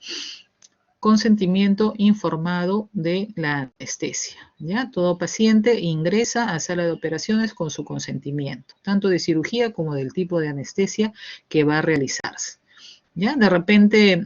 Consentimiento informado de la anestesia, ¿ya? Todo paciente ingresa a sala de operaciones con su consentimiento, tanto de cirugía como del tipo de anestesia que va a realizarse, ¿ya? De repente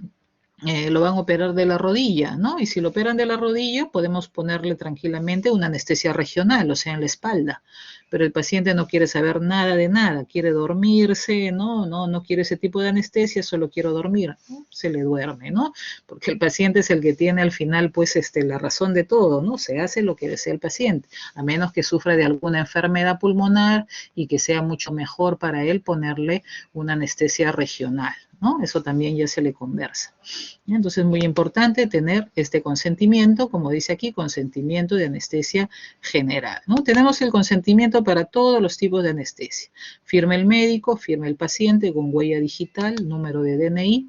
lo van a operar de la rodilla, ¿no? Y si lo operan de la rodilla, podemos ponerle tranquilamente una anestesia regional, o sea, en la espalda. Pero el paciente no quiere saber nada de nada, quiere dormirse, no quiere ese tipo de anestesia, solo quiero dormir, ¿no? Se le duerme, ¿no? Porque el paciente es el que tiene al final, pues, la razón de todo, ¿no? Se hace lo que desea el paciente, a menos que sufra de alguna enfermedad pulmonar y que sea mucho mejor para él ponerle una anestesia regional, ¿no? Eso también ya se le conversa. Entonces es muy importante tener este consentimiento, como dice aquí, consentimiento de anestesia general, ¿no? Tenemos el consentimiento para todos los tipos de anestesia. Firma el médico, firma el paciente con huella digital, número de DNI.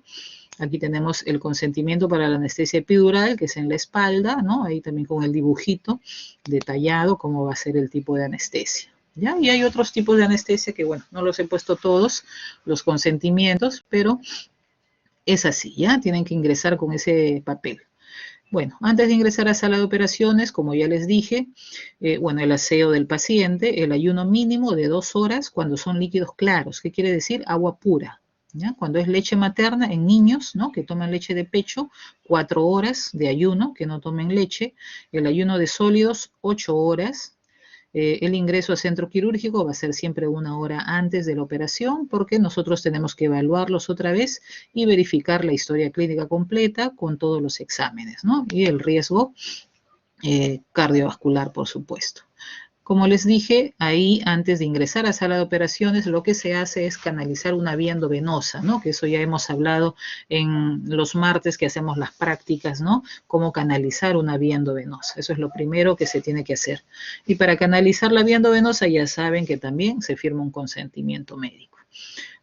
Aquí tenemos el consentimiento para la anestesia epidural, que es en la espalda, ¿no? Ahí también con el dibujito detallado cómo va a ser el tipo de anestesia. ¿Ya? Y hay otros tipos de anestesia que, bueno, no los he puesto todos, los consentimientos, pero es así, ¿ya? Tienen que ingresar con ese papel. Bueno, antes de ingresar a sala de operaciones, como ya les dije, bueno, el aseo del paciente, el ayuno mínimo de 2 horas cuando son líquidos claros. ¿Qué quiere decir? Agua pura. ¿Ya? Cuando es leche materna en niños, ¿no? Que toman leche de pecho, 4 horas de ayuno, que no tomen leche. El ayuno de sólidos, 8 horas. El ingreso a centro quirúrgico va a ser siempre 1 hora antes de la operación porque nosotros tenemos que evaluarlos otra vez y verificar la historia clínica completa con todos los exámenes, ¿no? Y el riesgo cardiovascular, por supuesto. Como les dije, ahí antes de ingresar a sala de operaciones, lo que se hace es canalizar una vía endovenosa, ¿no? Que eso ya hemos hablado en los martes que hacemos las prácticas, ¿no? Cómo canalizar una vía endovenosa. Eso es lo primero que se tiene que hacer. Y para canalizar la vía endovenosa ya saben que también se firma un consentimiento médico.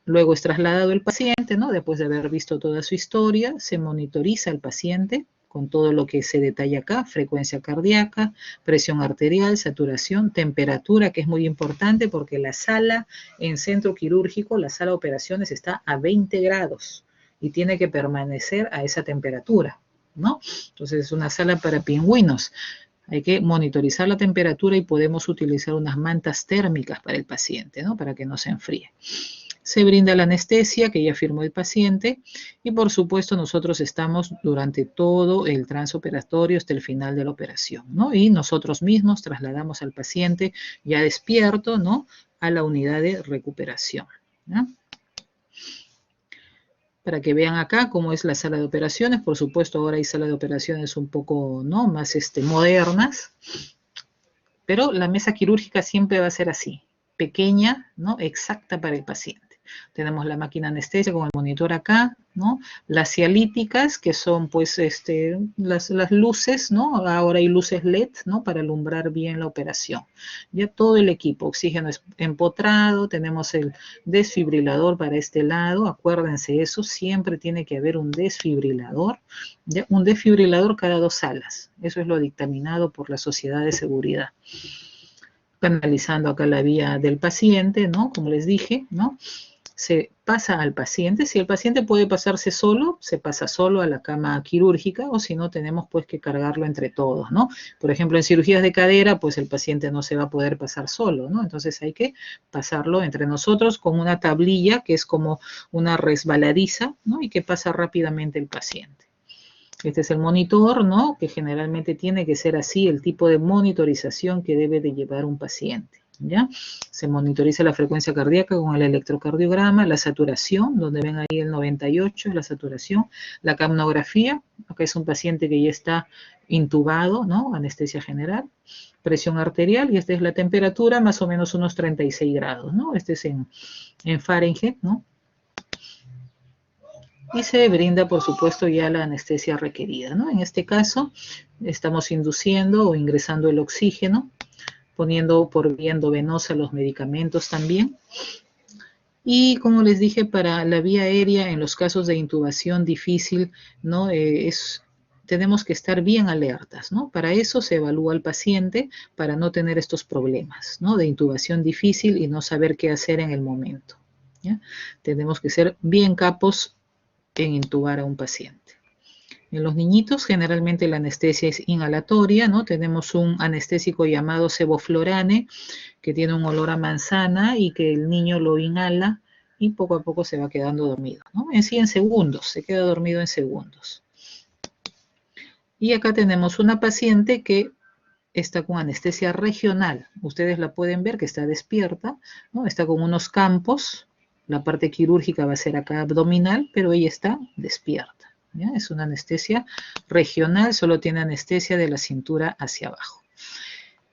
Luego es trasladado el paciente, ¿no? Después de haber visto toda su historia, se monitoriza al paciente con todo lo que se detalla acá, frecuencia cardíaca, presión arterial, saturación, temperatura, que es muy importante porque la sala en centro quirúrgico, la sala de operaciones está a 20 grados y tiene que permanecer a esa temperatura, ¿no? Entonces es una sala para pingüinos. Hay que monitorizar la temperatura y podemos utilizar unas mantas térmicas para el paciente, ¿no? Para que no se enfríe. Se brinda la anestesia que ya firmó el paciente y por supuesto nosotros estamos durante todo el transoperatorio hasta el final de la operación, ¿no? Y nosotros mismos trasladamos al paciente ya despierto, ¿no? A la unidad de recuperación, ¿no? Para que vean acá cómo es la sala de operaciones. Por supuesto, ahora hay salas de operaciones un poco, ¿no? Más modernas, pero la mesa quirúrgica siempre va a ser así, pequeña, ¿no? Exacta para el paciente. Tenemos la máquina anestesia con el monitor acá, ¿no? Las cialíticas, que son pues las luces, ¿no? Ahora hay luces LED, ¿no? Para alumbrar bien la operación. Ya todo el equipo, oxígeno empotrado, tenemos el desfibrilador para este lado, acuérdense eso, siempre tiene que haber un desfibrilador, ¿ya? Un desfibrilador cada 2 salas, eso es lo dictaminado por la Sociedad de Seguridad. Canalizando acá la vía del paciente, ¿no? Como les dije, ¿no? Se pasa al paciente. Si el paciente puede pasarse solo, se pasa solo a la cama quirúrgica o si no, tenemos pues que cargarlo entre todos, ¿no? Por ejemplo, en cirugías de cadera, pues el paciente no se va a poder pasar solo, ¿no? Entonces hay que pasarlo entre nosotros con una tablilla que es como una resbaladiza, ¿no? Y que pasa rápidamente el paciente. Este es el monitor, ¿no? Que generalmente tiene que ser así, el tipo de monitorización que debe de llevar un paciente. ¿Ya? Se monitoriza la frecuencia cardíaca con el electrocardiograma, la saturación, donde ven ahí el 98, la saturación, la capnografía, acá es un paciente que ya está intubado, ¿no? Anestesia general, presión arterial, y esta es la temperatura, más o menos unos 36 grados, ¿no? Este es en Fahrenheit, ¿no? Y se brinda, por supuesto, ya la anestesia requerida, ¿no? En este caso, estamos induciendo o ingresando el oxígeno, poniendo por vía endovenosa los medicamentos también. Y como les dije, para la vía aérea, en los casos de intubación difícil, ¿no? Tenemos que estar bien alertas, ¿no? Para eso se evalúa al paciente, para no tener estos problemas, ¿no? De intubación difícil y no saber qué hacer en el momento, ¿ya? Tenemos que ser bien capos en intubar a un paciente. En los niñitos generalmente la anestesia es inhalatoria, ¿no? Tenemos un anestésico llamado sevoflurane que tiene un olor a manzana y que el niño lo inhala y poco a poco se va quedando dormido, ¿no? En sí en segundos, se queda dormido en segundos. Y acá tenemos una paciente que está con anestesia regional. Ustedes la pueden ver que está despierta, ¿no? Está con unos campos. La parte quirúrgica va a ser acá abdominal, pero ella está despierta. ¿Ya? Es una anestesia regional, solo tiene anestesia de la cintura hacia abajo.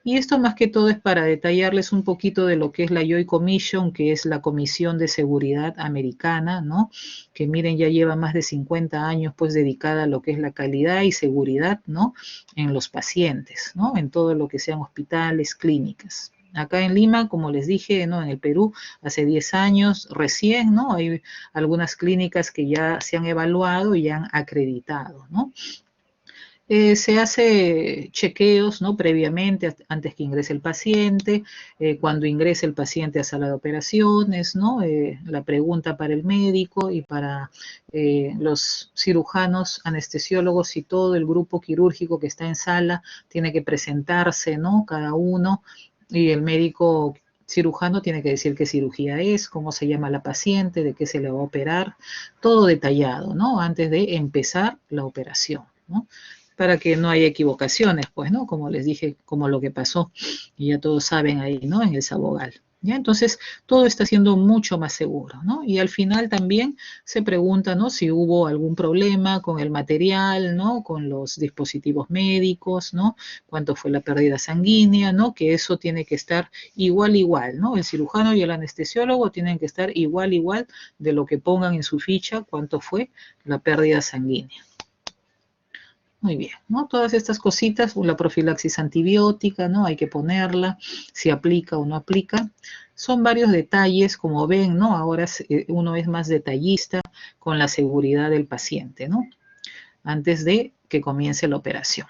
Y esto más que todo es para detallarles un poquito de lo que es la Joint Commission, que es la Comisión de Seguridad Americana, ¿no? Que miren, ya lleva más de 50 años pues dedicada a lo que es la calidad y seguridad, ¿no? En los pacientes, ¿no? En todo lo que sean hospitales, clínicas. Acá en Lima, como les dije, ¿no? En el Perú, hace 10 años recién, ¿no? Hay algunas clínicas que ya se han evaluado y han acreditado, ¿no? Se hace chequeos, ¿no? Previamente, antes que ingrese el paciente, cuando ingrese el paciente a sala de operaciones, ¿no? La pregunta para el médico y para los cirujanos, anestesiólogos y todo el grupo quirúrgico que está en sala tiene que presentarse, ¿no? Cada uno, y el médico cirujano tiene que decir qué cirugía es, cómo se llama la paciente, de qué se le va a operar, todo detallado, ¿no? Antes de empezar la operación, ¿no? Para que no haya equivocaciones, pues, ¿no? Como les dije, como lo que pasó, y ya todos saben ahí, ¿no? En el Sabogal. ¿Ya? Entonces, todo está siendo mucho más seguro, ¿no? Y al final también se pregunta, ¿no? Si hubo algún problema con el material, ¿no? Con los dispositivos médicos, ¿no? Cuánto fue la pérdida sanguínea, ¿no? Que eso tiene que estar igual, ¿no? El cirujano y el anestesiólogo tienen que estar igual de lo que pongan en su ficha, cuánto fue la pérdida sanguínea. Muy bien, ¿no? Todas estas cositas, la profilaxis antibiótica, ¿no? Hay que ponerla, si aplica o no aplica. Son varios detalles, como ven, ¿no? Ahora uno es más detallista con la seguridad del paciente, ¿no? Antes de que comience la operación.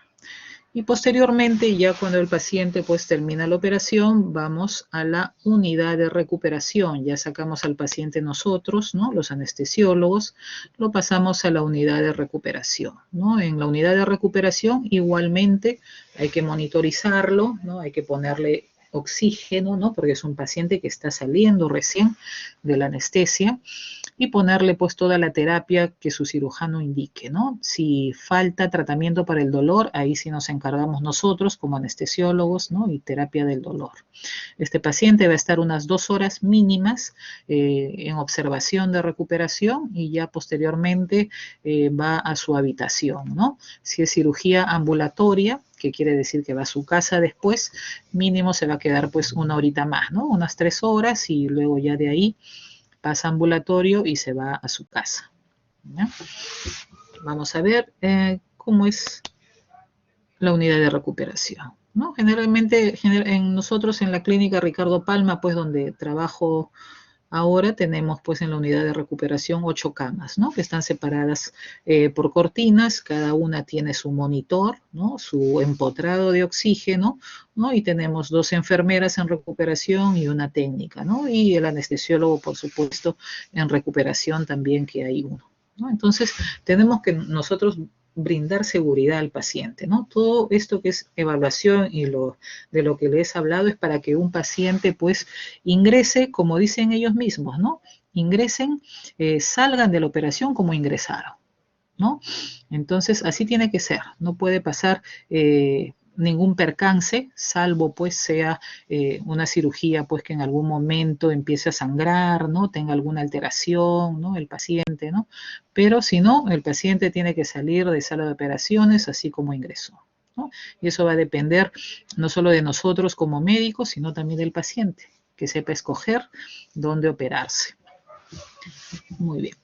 Y posteriormente, ya cuando el paciente pues termina la operación, vamos a la unidad de recuperación. Ya sacamos al paciente nosotros, ¿no? Los anestesiólogos, lo pasamos a la unidad de recuperación, ¿no? En la unidad de recuperación igualmente hay que monitorizarlo, ¿no? Hay que ponerle oxígeno, ¿no? Porque es un paciente que está saliendo recién de la anestesia, y ponerle pues toda la terapia que su cirujano indique, ¿no? Si falta tratamiento para el dolor, ahí sí nos encargamos nosotros como anestesiólogos, ¿no? Y terapia del dolor. Este paciente va a estar unas 2 horas mínimas en observación de recuperación, y ya posteriormente va a su habitación, ¿no? Si es cirugía ambulatoria, que quiere decir que va a su casa después, mínimo se va a quedar pues 1 horita más, ¿no? Unas 3 horas, y luego ya de ahí pasa ambulatorio y se va a su casa, ¿ya? Vamos a ver cómo es la unidad de recuperación, ¿no? Generalmente, nosotros en la clínica Ricardo Palma, pues donde trabajo ahora, tenemos pues en la unidad de recuperación 8 camas, ¿no? Que están separadas por cortinas, cada una tiene su monitor, ¿no? Su empotrado de oxígeno, ¿no? Y tenemos 2 enfermeras en recuperación y una técnica, ¿no? Y el anestesiólogo, por supuesto, en recuperación también, que hay uno, ¿no? Entonces, tenemos que nosotros brindar seguridad al paciente, ¿no? Todo esto que es evaluación y de lo que les he hablado es para que un paciente pues ingrese, como dicen ellos mismos, ¿no? Ingresen, salgan de la operación como ingresaron, ¿no? Entonces, así tiene que ser, no puede pasar ningún percance, salvo pues sea una cirugía pues que en algún momento empiece a sangrar, ¿no? Tenga alguna alteración, ¿no? El paciente, ¿no? Pero si no, el paciente tiene que salir de sala de operaciones así como ingresó, ¿no? Y eso va a depender no solo de nosotros como médicos, sino también del paciente, que sepa escoger dónde operarse. Muy bien.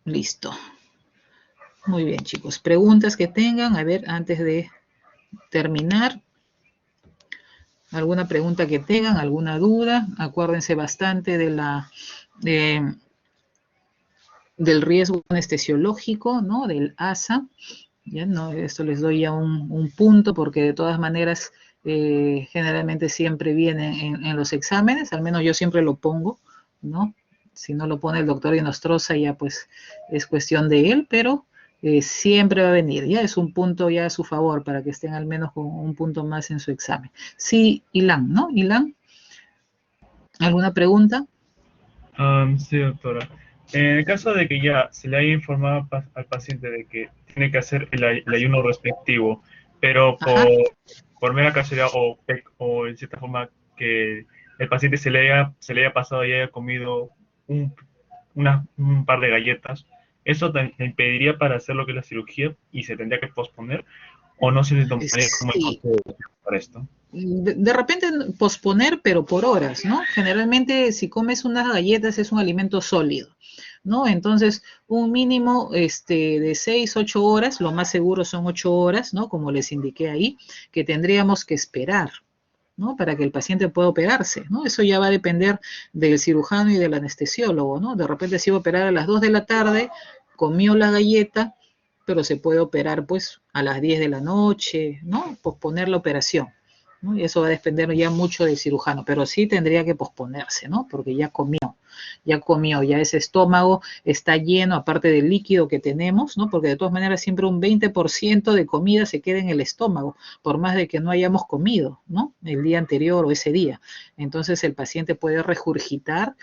Listo. Muy bien, chicos. Preguntas que tengan, a ver, antes de terminar. ¿Alguna pregunta que tengan? ¿Alguna duda? Acuérdense bastante del riesgo anestesiológico, ¿no? Del ASA. ¿Ya? No, esto les doy ya un punto, porque de todas maneras generalmente siempre viene en los exámenes, al menos yo siempre lo pongo, ¿no? Si no lo pone el doctor Inostroza, ya pues es cuestión de él, pero siempre va a venir, ya es un punto ya a su favor, para que estén al menos con un punto más en su examen. Sí, Ilan, ¿no? Ilan, ¿alguna pregunta? Sí, doctora. En el caso de que ya se le haya informado al paciente de que tiene que hacer el ayuno respectivo, pero Ajá. por mera casualidad o en cierta forma que el paciente se le haya pasado y haya comido un, un par de galletas, ¿eso te impediría para hacer lo que es la cirugía y se tendría que posponer? ¿O no se le tomaría como el Sí, costo para esto? de repente posponer, pero por horas, ¿no? Generalmente si comes unas galletas es un alimento sólido. ¿no? Entonces, un mínimo de 6, 8 horas, lo más seguro son 8 horas, ¿no? Como les indiqué ahí, que tendríamos que esperar, ¿no? Para que el paciente pueda operarse, ¿no? Eso ya va a depender del cirujano y del anestesiólogo, ¿no? De repente se iba a operar a las 2 de la tarde, comió la galleta, pero se puede operar pues a las 10 de la noche, ¿no? Posponer la operación, ¿no? Y eso va a depender ya mucho del cirujano, pero sí tendría que posponerse, ¿no? Porque ya ese estómago está lleno, aparte del líquido que tenemos, ¿no? Porque de todas maneras siempre un 20% de comida se queda en el estómago, por más de que no hayamos comido, ¿no? El día anterior o ese día. Entonces el paciente puede regurgitar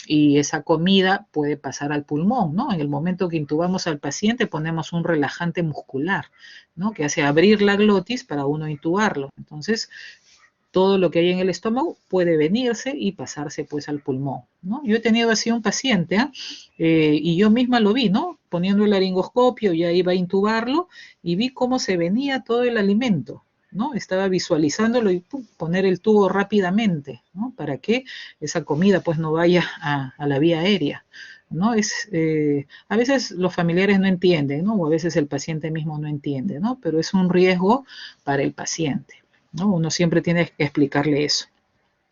y esa comida puede pasar al pulmón, ¿no? En el momento que intubamos al paciente ponemos un relajante muscular, ¿no? Que hace abrir la glotis para uno intubarlo. Entonces, todo lo que hay en el estómago puede venirse y pasarse pues al pulmón, ¿no? Yo he tenido así un paciente, y yo misma lo vi, ¿no? Poniendo el laringoscopio, ya iba a intubarlo y vi cómo se venía todo el alimento, ¿no? Estaba visualizándolo y ¡pum! Poner el tubo rápidamente, ¿no? Para que esa comida pues no vaya a la vía aérea, ¿no? A veces los familiares no entienden, ¿no? O a veces el paciente mismo no entiende, ¿no? Pero es un riesgo para el paciente, ¿no? Uno siempre tiene que explicarle eso,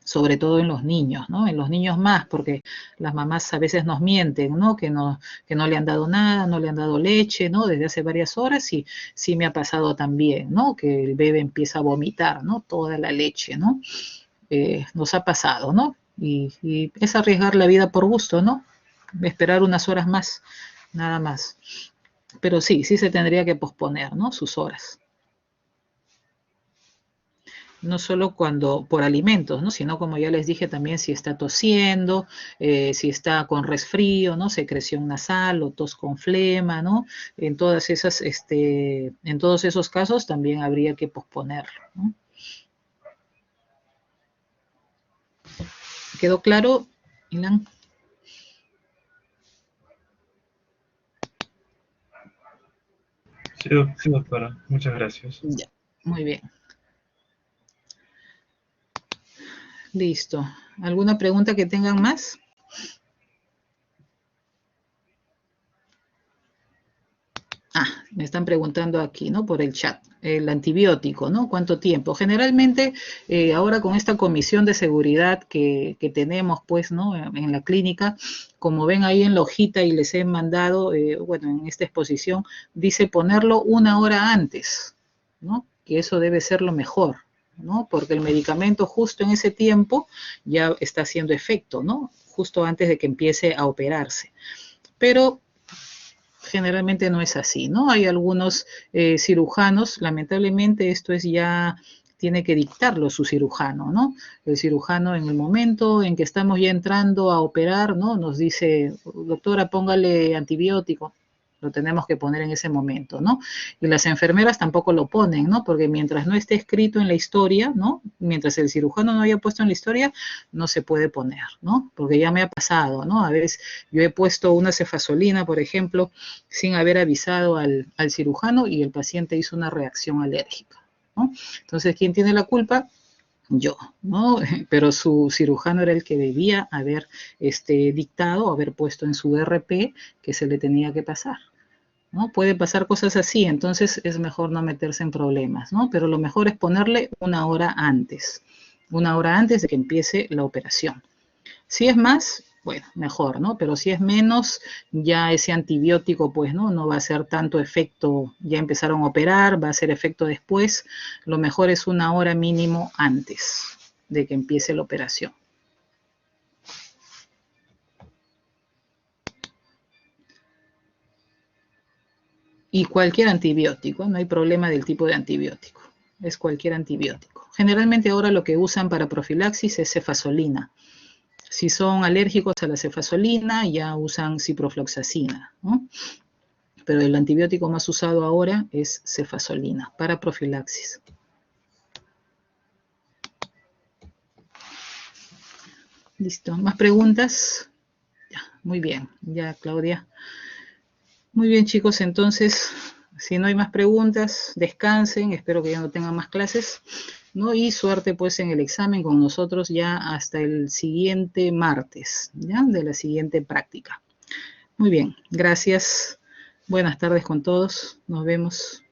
sobre todo en los niños, ¿no? En los niños más, porque las mamás a veces nos mienten, ¿no? Que no le han dado nada, no le han dado leche, ¿no? Desde hace varias horas y sí me ha pasado también, ¿no? Que el bebé empieza a vomitar, ¿no? Toda la leche, ¿no? Nos ha pasado, ¿no? Y es arriesgar la vida por gusto, ¿no? Esperar unas horas más, nada más. Pero sí, sí se tendría que posponer, ¿no? Sus horas. No solo cuando por alimentos, ¿no? Sino como ya les dije también si está tosiendo, si está con resfrío, ¿no? Secreción nasal o tos con flema, ¿no? En todas esas, en todos esos casos también habría que posponerlo, ¿no? ¿Quedó claro, Ilan? Sí, sí, doctora, muchas gracias. Ya, muy bien. Listo. ¿Alguna pregunta que tengan más? Me están preguntando aquí, ¿no? Por el chat. El antibiótico, ¿no? ¿Cuánto tiempo? Generalmente, ahora con esta comisión de seguridad que tenemos, pues, ¿no? En la clínica, como ven ahí en la hojita y les he mandado, bueno, en esta exposición, dice ponerlo una hora antes, ¿no? Que eso debe ser lo mejor, ¿no? Porque el medicamento justo en ese tiempo ya está haciendo efecto, ¿no? Justo antes de que empiece a operarse. Pero generalmente no es así, ¿no? Hay algunos cirujanos, lamentablemente esto es ya, tiene que dictarlo su cirujano, ¿no? El cirujano en el momento en que estamos ya entrando a operar, ¿no? Nos dice, doctora, póngale antibiótico. Lo tenemos que poner en ese momento, ¿no? Y las enfermeras tampoco lo ponen, ¿no? Porque mientras no esté escrito en la historia, ¿no? Mientras el cirujano no haya puesto en la historia, no se puede poner, ¿no? Porque ya me ha pasado, ¿no? A veces yo he puesto una cefazolina, por ejemplo, sin haber avisado al cirujano y el paciente hizo una reacción alérgica, ¿no? Entonces, ¿quién tiene la culpa? Yo, ¿no? Pero su cirujano era el que debía haber dictado, haber puesto en su RP que se le tenía que pasar, ¿no? Puede pasar cosas así, entonces es mejor no meterse en problemas, ¿no? Pero lo mejor es ponerle una hora antes de que empiece la operación. Si es más, bueno, mejor, ¿no? Pero si es menos, ya ese antibiótico, pues, ¿no? No va a hacer tanto efecto, ya empezaron a operar, va a hacer efecto después. Lo mejor es una hora mínimo antes de que empiece la operación. Y cualquier antibiótico, no hay problema del tipo de antibiótico, es cualquier antibiótico. Generalmente ahora lo que usan para profilaxis es cefazolina. Si son alérgicos a la cefazolina, ya usan ciprofloxacina, ¿no? Pero el antibiótico más usado ahora es cefazolina para profilaxis. Listo, ¿más preguntas? Ya, muy bien, ya Claudia. Muy bien chicos, entonces, si no hay más preguntas, descansen, espero que ya no tengan más clases, ¿no? Y suerte pues en el examen con nosotros ya hasta el siguiente martes, ¿ya? De la siguiente práctica. Muy bien, gracias. Buenas tardes con todos. Nos vemos.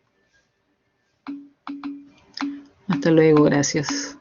Hasta luego, gracias.